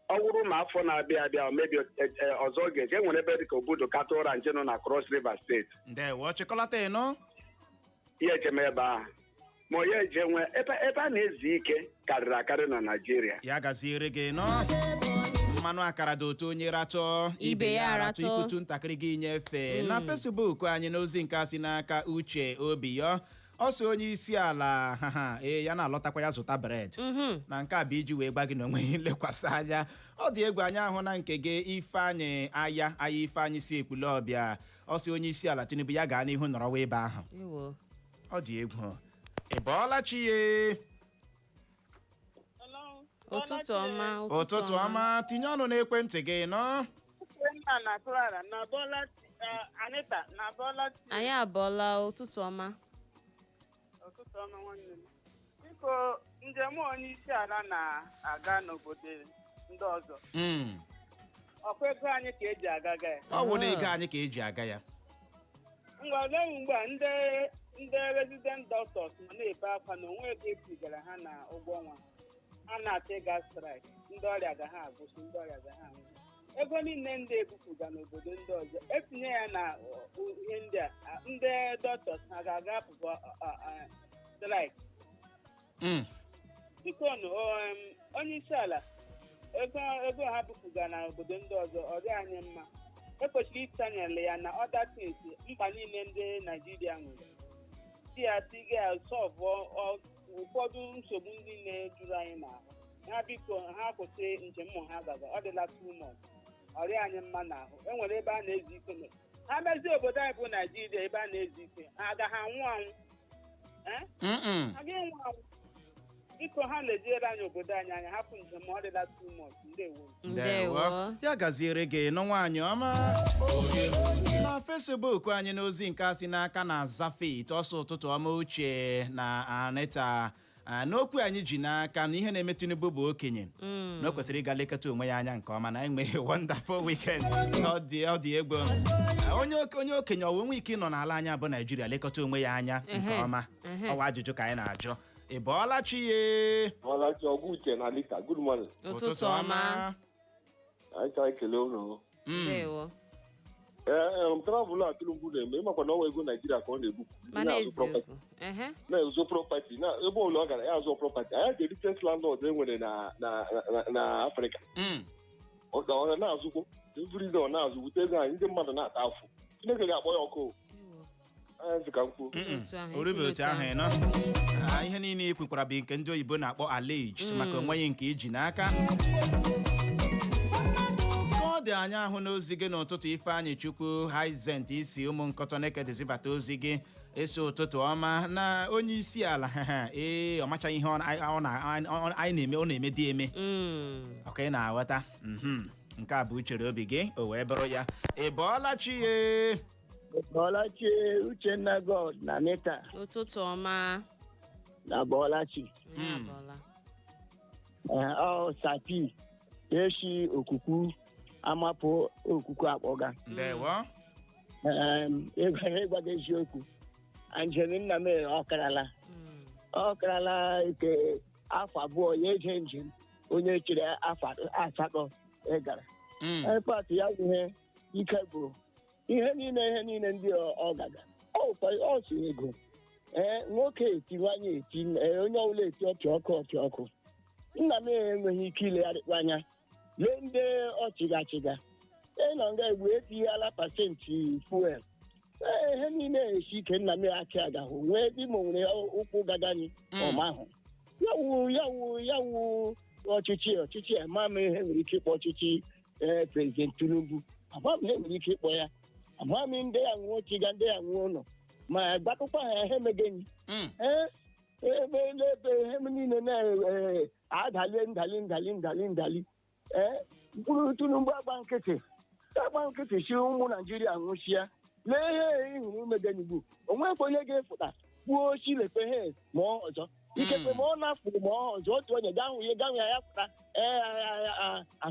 ọ bụrụ ma afọ na-abịa abịa mebi ọzọ ga-eje enwere ebe dịka obodo katụra nche nọ na Cross River steeti ihe echeme ebe ahụ ma onye eje nwe ebe a na-ezu ike karịrị akarị na Naịjirịa ya gaziere gị mmanụ akara dị otu onye ratọ ibe ya ratọ ikutu ntakịrị gị nyefe na Facebook anyị n'ozi nke si n'aka Uche Obiyo ọsọ onye isi ala ya na-alọtakwa ya zụta bred na nke a bụ iji wee gba gị na onweghị nlekwasị anya ọ dị egwu anyị ahụ na nke gị Ifeanyị aya Ifeanyị si Ekwule Ọbịa ọsọ onye isi ala Tinubu ya gaa n'ihu nọrọwa ebe ahụ ọ dị egwu ị bọọla chi ye ụtụtụ ọma tinye ọnụ n'ekwentị gị anyị abọọla ụtụtụ ọma biko njem onye isi ala na-aga n'obodo ndị ọzọ ọkwa ego anyị ka eji agaga ya ọ bụ na ego anyị ka eji aga ya ngwaolewu mgbe ndị resident doctors nọ na-ebe akwa na onwe ego etigara ha na ụgwọ ọnwa a na-ata ịga strike ndị ọrịa ga ha agwụsị ndị ọrịa ga ha anwụ ego niile ndị ebupụga n'obodo ndị ọzọ etinye ya na ihe ndị a ndị doctors ha ga-aga apụpụ strike biko onye isi ala ego ha bupụga na obodo ndị ọzọ ọ dị anyị mma ekwesịrị itanyere ya na ọda things mkpa niile ndị Naịjirịa nwere ya tiga sọlvụ ụfọdụ nsogbu ndị na-ejuru anyị n'ahụ ha biko ha kwụsị njem ha gaga ọ dịla too much ọrịa anyị mma n'ahụ enwere ebe a na-ezu ike ha mezie obodo anyị bụ Naịjirịa ebe a na-ezu ike ha agaghị anwụ anwụ ha ga-enwe anwụ biko ha leziere anyị obodo anyị anya hapụ njem ọ dịla too much ndewo ya gaziere gị nwaanyị ọma na Facebook anyị n'ozi nke si n'aka na Zafit ọsọ ụtụtụ ọma Uche na Anita n'okwu anyị ji n'aka na ihe na-eme Tinubu bụ okenye na o kwesịrị ịga lekọta onwe ya anya nke ọma na enweghị wonderful weekend ọ dị egwu onye okenye ọwụ nwe ike ịnọ n'ala anya bụ Naịjirịa lekọta onwe ya anya nke ọma ọwa ajụjụ ka anyị na-ajụ ị bọọla chi ye ụtụtụ ọma anyị ka ekele ụlọ travel a Tinubu na-eme ịmakwa na ọnwa ego Naịjirịa ka ọ na-ebupụ na-ezo prọpati na ebe ụlọ ọ gara ya azụ prọpati anyị ga richest landlord enwere na Afrịka ọ na-azụkwo evrize ọ na-azụ wute ego anyị ndị mmadụ na-ata afụ Chineke ga-akpọ ya ọkụ orube otu ahụ nọ ihe niile ikwekwara bụ nke ndị oyibo na-akpọ allege maka onweghị nke iji n'aka ọ dị anya ahụ n'ozi gị n'ụtụtụ Ifeanyị Chukwu Haizent isi ụmụ nkọtọ na-ekedezibata ozi gị eso ụtụtụ ọma na onye isi ala ọ machaghị ihe anyị na-eme ọ na-eme dị eme ọka ị na-aghọta nke a bụ uchere obi gị o wee bụrụ ya ị bọọla chi ye Bọọlachi Uchenna God na Neta ụtụtụ ọma na Bọọlachi Sapi eshi okuku amapụ okuku akpọga ndewo ịgwaga eziokwu njem nna m ọkarala ike afọ abụọ ya eje njem onye chere afọ asatọ ịgara epatụ ya ihe ike bụ ihe niile ndị ọ gaga ọ si ego nwoke eti nwanyị eti onye ọbụla eti ọchị ọkụ nna m enweghị ike ilegharịkwa anya lee ndị ọchịgachịga ịnọ nga egbu etighela pasentị fuel ihe niile esi ike nna m akị agahụ nwee dị ma nwere ụkwụ gagani ọma ahụ yawu ọchịchị ama m ihe nwere ike ịkpọ ọchịchị prezident Tinubu ama m ihe nwere ike ịkpọ ya ama m ndị ya nwụọ chiga ndị ya nwụọ ụlọ ma gbakọkwa ha ihe megenyi ebe ihe m niile na-adali ndali mkpụrụ Tinubu agba nkịtị si ụmụ Naijiria nwụchia lee ihe ihuru megenigbu onwekwa onye ga-efụta kwuo chilepe he ma ọzọ ikekwe ma ọ na-afụ ma ọzọ otu onye ganwe ya fụta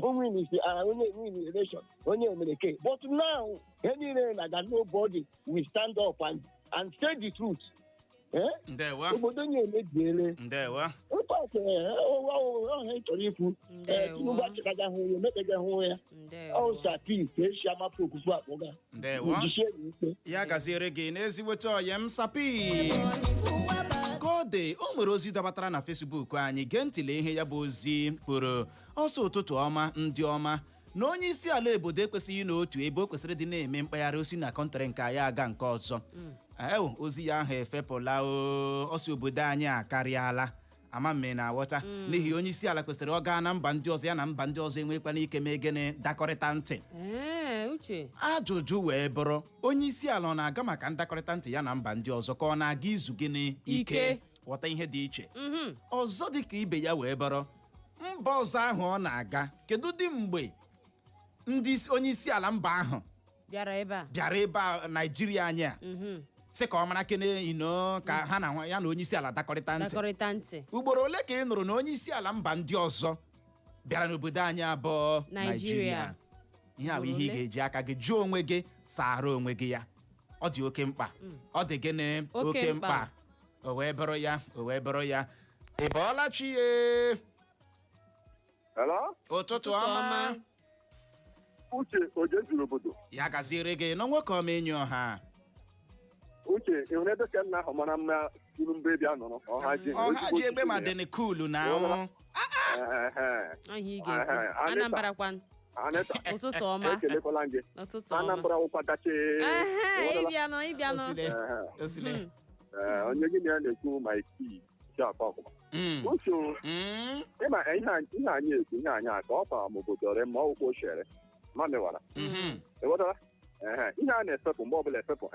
onye win election onye emereke but now ihe niile na-aga nobody will stand up and say the truth. Obodo nye emebiele ọha chọrọ ikwu Tinubu achịkaga hụ ya emekpega hụ ya ọsapi ka esi amapụ okwukwu akpụga ya gaziere gị n'ezigbote ọyem sapi kode o nwere ozi dabatara na Facebook anyị gee ntịle ihe ya bụ ozi kwuru ọsọ ụtụtụ ọma ndị ọma na onye isi ala obodo ekwesịghị n'otu ebe o kwesịrị dị na-eme mkpagharị osi na kọntrị nke anyị aga nke ọzọ ozi ya ahụ efepụla ọsọ obodo anyị akarịala ama mme na aghọta n'ihi onye isi ala kwesịrị ọ gaa na mba ndị ọzọ ya na mba ndị ọzọ enwekwana ike mee gịnị dakọrịta ntị ajụjụ wee bụrụ onye isi ala ọ na-aga maka ndakọrịta ntị ya na mba ndị ọzọ ka ọ na-aga izu gịnị ike ghọta ihe dị iche ọzọ dị ka ibe ya wee bụrụ mba ọzọ ahụ ọ na-aga kedu dị mgbe onye isi ala mba ahụ bịara ebe a Naijiria anyị a sị ka ọ mara kene ino ka ha na ya na onye isi ala dakọrịta ntị ugboro ole ka ị nụrụ na onye isi ala mba ndị ọzọ bịara n'obodo anyị abụọ Naijiria ihe a bụ ihe ị ga-eji aka gị jụọ onwe gị sara onwe gị ya ọ dị oke mkpa ọ dị gịnị oke mkpa o wee bụrụ ya ị bọọla chi ụtụtụ ọma Uche ojezuru obodo ya gaziere gị na nwoke ọma enyi ọha Uche ịhụrụ ebe ka nna ahụ mara mma Tinubu bịa nọrọ ọha ji egbe ma dị n'kulu na ahụ ụtụtụ ọma ekelekwala gị Anambra wụkwadachi onye gị na ya na-ekwu ma isi akpa ọkụma Uche ịma ihe anyị ekwu ihe anyị aka ọ kpara m obodo re ma ọkpụ ochere ma mewara ewetara ihe a na-efepụ mgbe ọbụla efepụ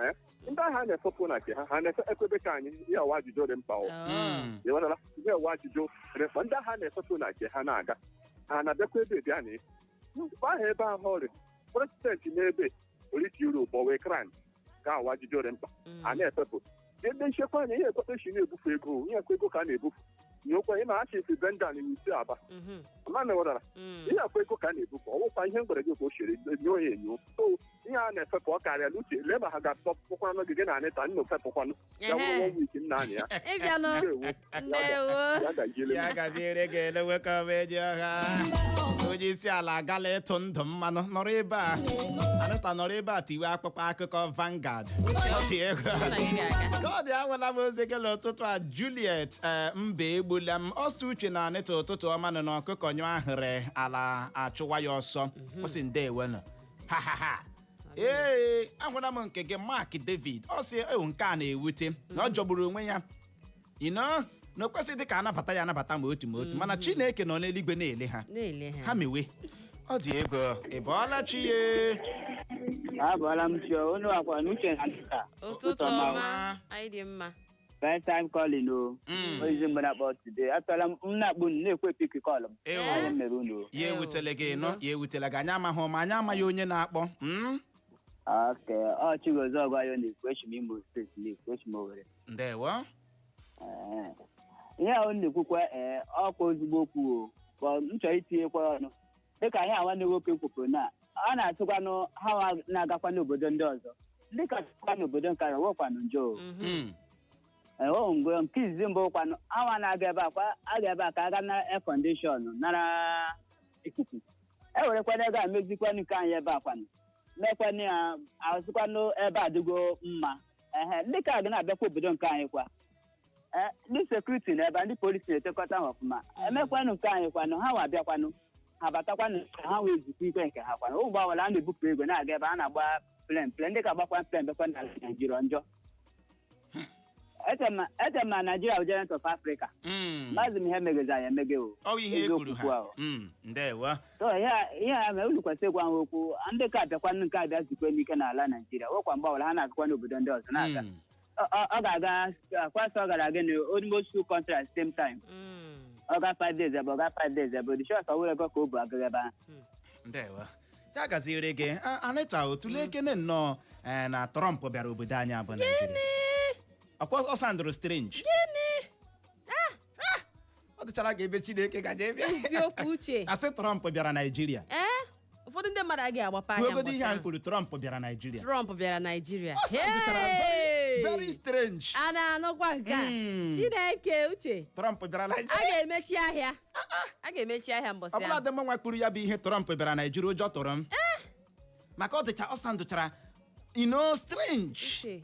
ndị agha a na-efepụ na nke ha na-ekwebe ka anyị ihe ọwa ajụjụ dị mkpa ewetara ihe ọwa ajụjụ dị mkpa ndị agha na-efepụ na nke ha na-aga ha na-abịakwa ebe bịa na mgbe ahụ ebe ahụ ọrịa prezidenti n'ebe polisi Europe ọwee kran ka awa ajụjụ dị mkpa a na-efepụ ebe nchekwa anya ihe ekwetechi na-ebufu ego ihe ekwe ego ka a na-ebufu nyekwa ị na-achị isi benda na isi aba ma mewara ihe akwa ego ka a na-ebufu ọwụkwa ihe mgbere gị ka o chere enyo ya enyo ihe a na-efepụ ọ karịa n'uche leba ha ga-atọpụkwanụ n'ogige na anịta nna ofepụkwanụ ya wụrụ ọnwa ike nna anyị ya gaziere gị elewekọmeji ọha onye isi ala agala ịtụ ndụ mmanụ nọrọ ebe a anịta nọrọ ebe a tiwe akpụkpọ akụkọ Vanguard ka ọ dị awala m ozi gị n'ụtụtụ a Juliet mba egbula m ọsọ uche na anịta ụtụtụ ọma nọ n'ọkụkọ nyụ ahịrị ala achụwa ya ọsọ ọ sị ndeewenu ha ahụla m nke gị Mark David ọ sị nke a na-ewute na ọ jọgburu onwe ya na o kwesịghị dị ka anabata ya anabata ma otu mana Chineke nọ n'eluigwe na-ele ha mewe ọ dị ego ị bọọla chi abụọla m chi onye akwa n'uche na nka ụtụtụ ọma anyị dị mma first time calling oizi mgbe na-akpọ today atọla m na-akpụ na-ekwe pik kọl m mere unu ya ewutele gị ya ewutela gị anyị amaghị ma anyị amaghị onye na-akpọ ọ Chigozie Ọgwayo na-ekwu echi m Imo steeti na-ekwu echi m Owerri ndewo ihe ahụ na-ekwukwa ọkwa ozugbo okwu m chọrọ itinyekwa ọnụ dịka ihe nwanne nwoke kwupụrụ na a na-atụkwanụ ha na-agakwa n'obodo ndị ọzọ ndị ka tụkwa n'obodo nke ahụ wekwanụ njọ mgbe nke izizi mbụ kwanụ awa na-aga ebe a ka aga na air condition nara ikuku ewerekwana ego a mezikwanụ nke anyị ebe a kwanụ mekwanụ ya azụkwanụ ebe adịgo mma ndị ka ga na-abịakwa obodo nke anyị kwa ndị sekuriti na ebe ndị polisi na-etekọta ha ọfụma emekwanụ nke anyị kwanụ ha wa abịakwanụ ha batakwanụ ha wee zukọ ike nke ha kwanụ ụgbọ awara a na-ebupụ ego na-aga ebe a na-agba plen ndị ka agbakwa plen bekwa na Naijiria njọ Etema Nigeria bụ giant of Africa. Maazị m ihe megezi anyị emege o. Ọ ihe ekwuru ha. Ndewo. So ihe a mere unu kwesịrị ịgwa ha okwu ndị ka abịakwa nke abịa zikwe n'ike n'ala Nigeria. Wekwa mgbe ọbụla ha na-agakwa n'obodo ndị ọzọ na-aga. Ọ ga-aga kwasị ọ gara aga almost 2 countries at the same time. Ọ ga 5 days ebe ọ ga 5 days ebe the short ọwụrụ ego ka o bu agaghị ebe ahụ. Ndewo. Ya gaziere gị Anita otule ekene nnọọ na Trump bịara obodo anyị abụ Nigeria. Ọkwa ọsandro strange. Gịnị? Ọ dịchara ga ebe Chineke gaje ebe. Eziokwu Uche. Asị Trump bịara Nigeria. Ụfọdụ ndị mmadụ agaghị agbapa anya mbọsị. Ihe a kwuru Trump bịara Nigeria. Trump bịara Nigeria. Ọ dịchara very strange. A na-anọkwa nke a. Chineke Uche. Trump bịara Nigeria. A ga-emechi ahịa. A ga-emechi ahịa mbọsị ahụ. Ọ bụla dị mma kwuru ya bụ ihe Trump bịara Nigeria ụjọ tụrụ m. Maka ọ dịcha ọsandụchara strange.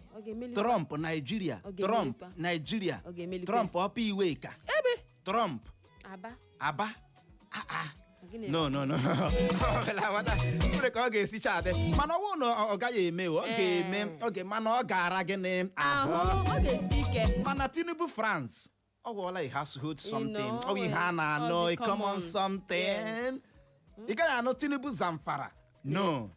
Trump Nigeria. Trump Nigeria. Trump ọpa iwe ka. Trump Aba. No. Nwere ka ọ ga-esicha adị. Mana ọ bụrụ na ọ gaghị eme ọ ga-eme mana ọ gara gịnị ahụ. Ọ ga-esi ike. Mana Tinubu France. Ọ gwọla he has hold something. Ọ ihe a na-anọ common something. Ị gaghị anụ Tinubu Zamfara. No.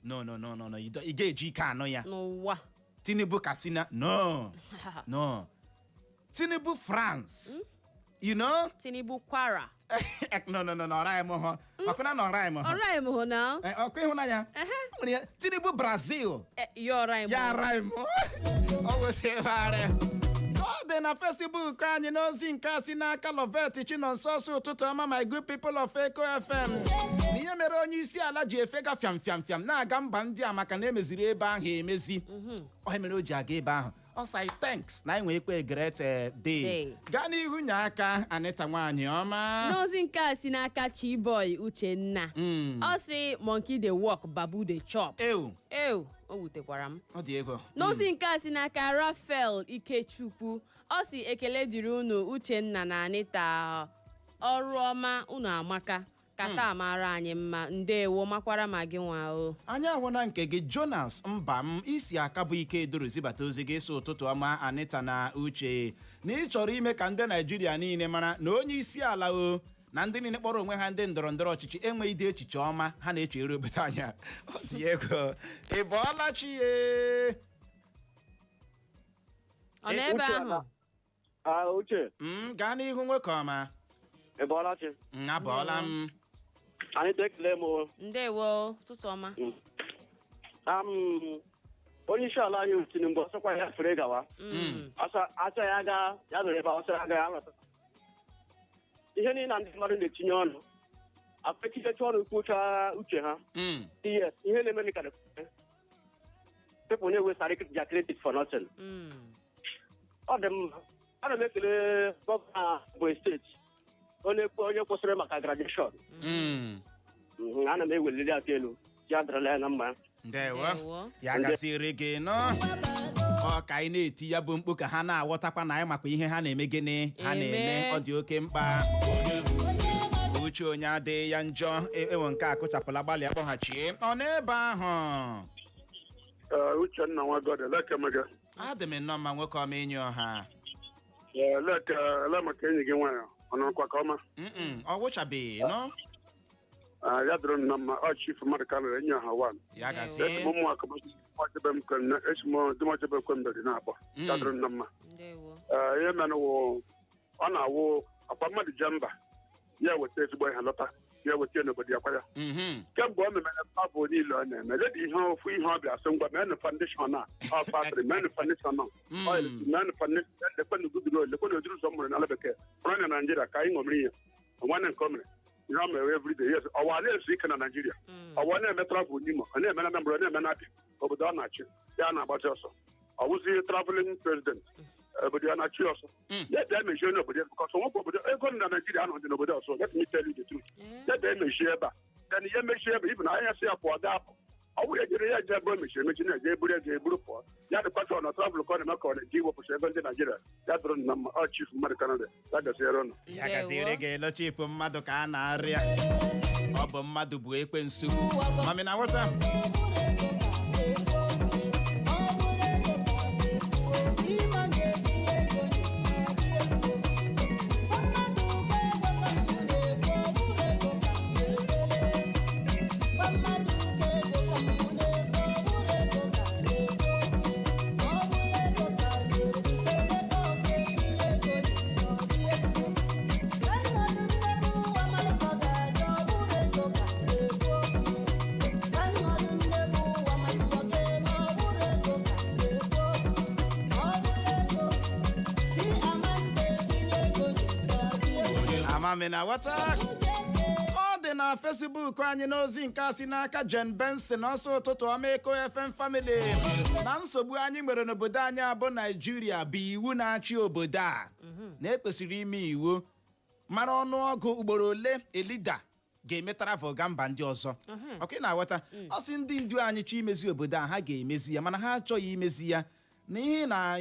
Ị ga-eji ike anụ ya. N'ụwa. Tinubu Katsina. No. Tinubu France. You know? Tinubu Kwara. No. Ọraghị m hụ. Ọkụna na ọraghị m hụ. Ọraghị m hụ na. Ọkụ ịhụnanya. Tinubu Brazil. Ya ọraghị m hụ. Ya ọraghị m hụ. Ọ wụsị ịgharị. Ọ dị na Facebook anyị n'ozi nke a si n'aka Lovet Chinonsoso ụtụtụ ọma my good people of Eko FM. N'ihe mere onye isi ala ji efega fiam na-aga mba ndị a maka na emeziri ebe ahụ emezi. Ọ mere o ji aga ebe ahụ. Ọ say thanks na enwe ekwe great day. Gaa n'ihu nye aka Anita nwaanyị ọma. N'ozi nke a si n'aka Chiboy Uchenna. Ọ sị monkey dey walk babu dey chop. Ew. O wutekwara m. Ọ dị ego. N'ozi nke a si n'aka Rafael Ikechukwu. Ọ sị ekele dịrị unu Uchenna na Anita. Ọrụ ọma unu amaka. Kata amara anyị mma. Ndewo makwara ma gị nwa o. Anyị ahụna nke gị Jonas mba m isi aka bụ ike edorozibata ozi gị so ụtụtụ ọma Anita na Uche. Na ị chọrọ ime ka ndị Naijiria niile mara na onye isi ala o na ndị niile kpọrọ onwe ha ndị ndọrọndọrọ ọchịchị enweghị ide echiche ọma ha na-echere obodo anya. Ọ dị ego. Ị bọọla chi ye. Ọ n'ebe ahụ. Uche. Gaa n'ihu nwoke ọma. Ị bọọla chi. Abọọla m. Anyị tekele m. Ndewo ụtụtụ ọma. Onye isi ala anyị Tinubu ọsọkwa ya fere gawa. Asa ya ga ya dore ebe ọsọ ya ga ya lọta. Ihe niile na ndị mmadụ na-etinye ọnụ apetichecha ọnụ kwucha uche ha ihe na-eme ka people onye wesara their credit for nothing. Ọ dị mma ana m ekele gọvanọ Ebonyi steeti onye kwụsịrị maka graduation. Ana m eweliri aka elu ya dịrịla ya na mma. Ndewo ya gasịrị gị nọ. Ọ ka anyị na-eti ya bụ mkpu ka ha na-aghọtakwa na anyị makwa ihe ha na-eme gịnị ha na-eme ọ dị oke mkpa. Uche onye adịghị ya njọ enwe nke akụchapụla gbalị akpọghachie ọ n'ebe ahụ. Uchenna Nwagode lekemege. Adị m nnọọ mma nwoke ọma enyi ọha. Ele maka enyi gị nwaanyị ọ nọkwa ka ọma. Ọ gwụchabeghị nọ. Ya dịrị m na mma ọ chief mmadụ karịrị enyi ọha wan. Ya gasị. Ụmụaka dịmọchebe kwembedi na-akpọ ya dịrị m na mma. Ihe mere ọ na-awụ akwa mmadụ je mba ya weta ezigbo ihe lọta ya weta n'obodo ya kwa ya. Kemgbe o memere mabụ niile ọ na-eme ledị ihe ofu ihe ọ bịa sị ngwa menụ foundation a ọ fatịrị menụ foundation a menụ foundation lekwenụ guduro lekwenụ ojiri ụzọ mụrụ n'ala bekee ọrụ na Naijiria ka anyị ṅomiri ihe nwanne nke o mere ihe ọ mere everyday yes ọwa na-ezu ike na Naijiria ọwa na-eme travel n'Imo ọ na-eme na Anambra ọ na-eme na Abịa obodo ọ na-achị ya na-agbachi ọsọ ọ wụzi traveling president obodo ya na-achị ọsọ ya bịa mechie n'obodo because nwekwa obodo ego na Naijiria anọ dị n'obodo ọsọ let me tell you the truth ya bịa emechie ebe a then ihe mechie ebe ibu na anya si ya pụọ gaa apụ ọ bụrụ ejere ya je ebe o mechiri emechi na-eje eburu ego eburu pụọ ya dịkwacha na travel ka ọ na-eme ka ọ na-eji iwepụcha ego ndị Naijiria ya dụrụ na mma ọ chief mmadụ Canada ya gaziere ụnụ ya gaziere ga-elo chief mmadụ ka a na-arịa ọ bụ mmadụ bụ ekwensu mami na nghọta amami na wata ọ dị na Facebook anyị n'ozi nke a si n'aka Jen Benson ọsọ ụtụtụ Ọmeko FM family na nsogbu anyị nwere n'obodo anyị abụ Naijiria bụ iwu na-achị obodo a na-ekpesịrị ime iwu mara ọnụọgụ ugboro ole elida ga-emetara vọga mba ndị ọzọ ọkụ na-aghọta ọ sị ndị ndu anyị chọ imezi obodo a ha ga-emezi ya mana ha achọghị imezi ya n'ihi na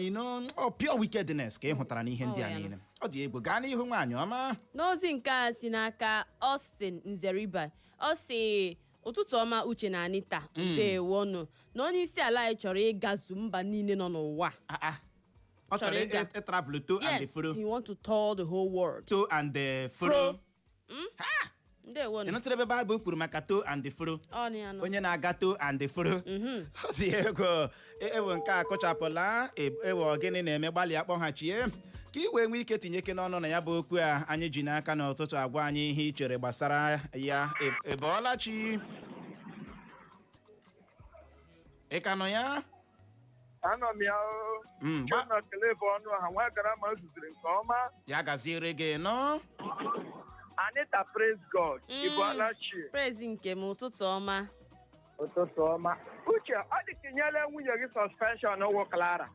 pure wickedness ka ị hụtara n'ihe ndị a niile ọ dị egwu gaa n'ihu nwaanyị ọma n'ozi nke a si n'aka Austin Nzeriba ọ sị ụtụtụ ọma Uche na Anita ndewonu na onye isi ala anyị chọrọ ịgazu mba niile nọ n'ụwa ọ chọrọ travel to and fro. Yes, he want to tour the whole world. To and fro. Ndewonu. Ịnụtụrụ ebe Bible kwuru maka to and fro. Onye na-aga to and fro. Ọ dị egwu ewe nke a kụchapụla ewe ogene na-eme gbalị akpọghachie ka i wee nwee ike tinye ike n'ọnụ na ya bụ okwu a anyị ji n'aka n'ụtụtụ agwa anyị ihe i chere gbasara ya ebọọla chi ị ka nọ ya anọ m ya na kelebe ọnụ ọha nwa gara ma zuziri nke ọma ya gaziere gị nọ Anita praise God ịbụọla chi praise nke m ụtụtụ ọma Uche ọ dị ka inyela nwunye gị suspension ụwụ Clara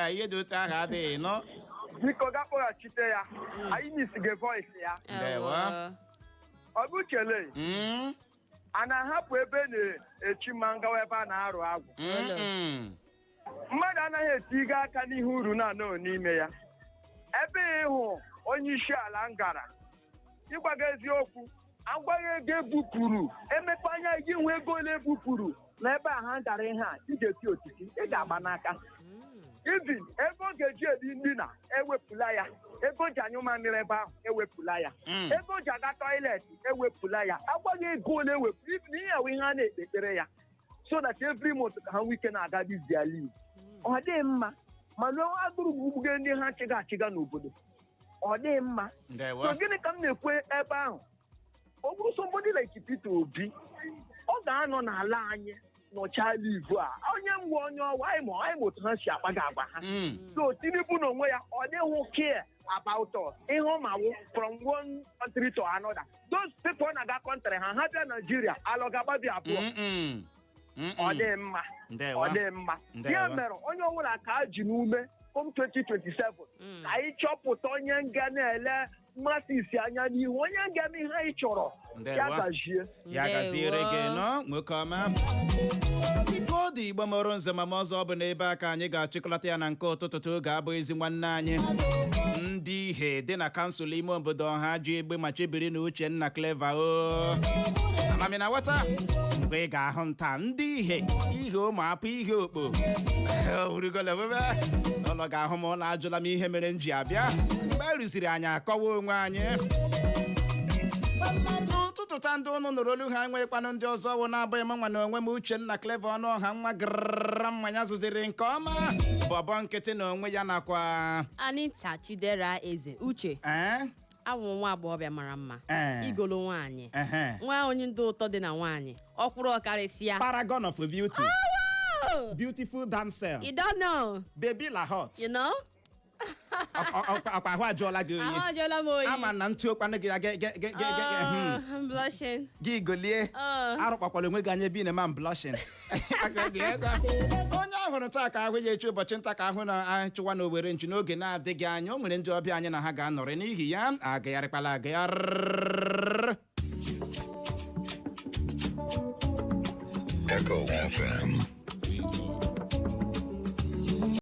ihe dị otu ahụ adịghị nọ biko ga kpọghachite ya anyị misigo voice ya ọ bụ chele a na-ahapụ ebe na-echi ma ngawa ebe a na-arụ agwụ mmadụ anaghị etiga aka n'ihe uru na-anọ n'ime ya ebe ịhụ onye isi ala ngara ịgwaga eziokwu agwaghị ego ebupụrụ emepe anya gị nwe ego ole ebupụrụ na ebe a ha gara ihe a ị ga-eti otiti ị ga-agba n'aka ibi ego ga-eji edi ndina ewepụla ya ego ji anyụ mamịrị ebe ahụ ewepụla ya ego ji aga tọiletị ewepụla ya agwaghị ego ole ewepụ ibi na ihe awe ihe a na-ekpekpere ya so that every month ka ha nwike na-aga biziali ọ dị mma mana agụrụ gbugbuge ndị ha chịga achịga n'obodo ọ dị mma so gịnị ka m na-ekwe ebe ahụ ọ bụrụ somebody like Peter Obi ọ ga-anọ n'ala anyị nọchala ivu a onye mgbe onye ọwa anyị ma otu ha si akpaga agba ha so Tinubu n'onwe ya ọ dịghị care about us ihe ọmawụ from one country to another those people na-aga country ha bịa Nigeria alọ ga-agbabi abụọ ọ dị mma ya mere onye ọbụla ka a ji n'ume kom 2027 ka anyị chọpụta onye nga na-ele mmasị isi anya n'ihu onye ga-eme ihe anyị chọrọ ya gaziere gị nọ nwoke ọma biko ọ dị Igbo mụrụ nze mama ọzọ ọ bụ n'ebe a ka anyị ga-achịkọlata ya na nke ụtụtụ oge abụ ezi nwanne anyị ndị ihe dị na kansụl ime obodo ọha ji egbe ma chebiri na Uchenna Clever amami na wata mgbe ị ga-ahụ nta ndị ihe ụmụ apụ ihe okpo ụlọ ga-ahụ m ụlọ ajụla m ihe mere m ji abịa mgbe e rụziri anyị akọwa onwe anyị n'ụtụtụ ta ndị ụnụ nụrụ olu ha enweghịkwanụ ndị ọzọ wụ na-abụghị m nwa na onwe m Uchenna Clever ọnụ ọha nwa gara mmanya zụziri nke ọma bọbọ nkịtị na onwe ya nakwa Anita Chidera Eze Uche awụ nwa agbọghọbịa mara mma igolo nwaanyị nwa onye ndị ụtọ dị na nwaanyị ọkwụrụ ọkarịsịa paragon of beauty beautiful damsel you don't know baby la hot you know ọkwa ahụ ajụọla gị oyi ahụ ajụọla m oyi ama na ntụ okpanụ gị I'm blushing gị golie arụkpakwala onwe gị anya ebe ị na-eme blushing onye ahụrụ taa ka ahụ ya echi ụbọchị nta ka ahụ na-achụwa n'Owere nchi n'oge na-adịghị anya o nwere ndị ọbịa anyị na ha ga-anọrị n'ihi ya agagharịkpala agagharị Echo FM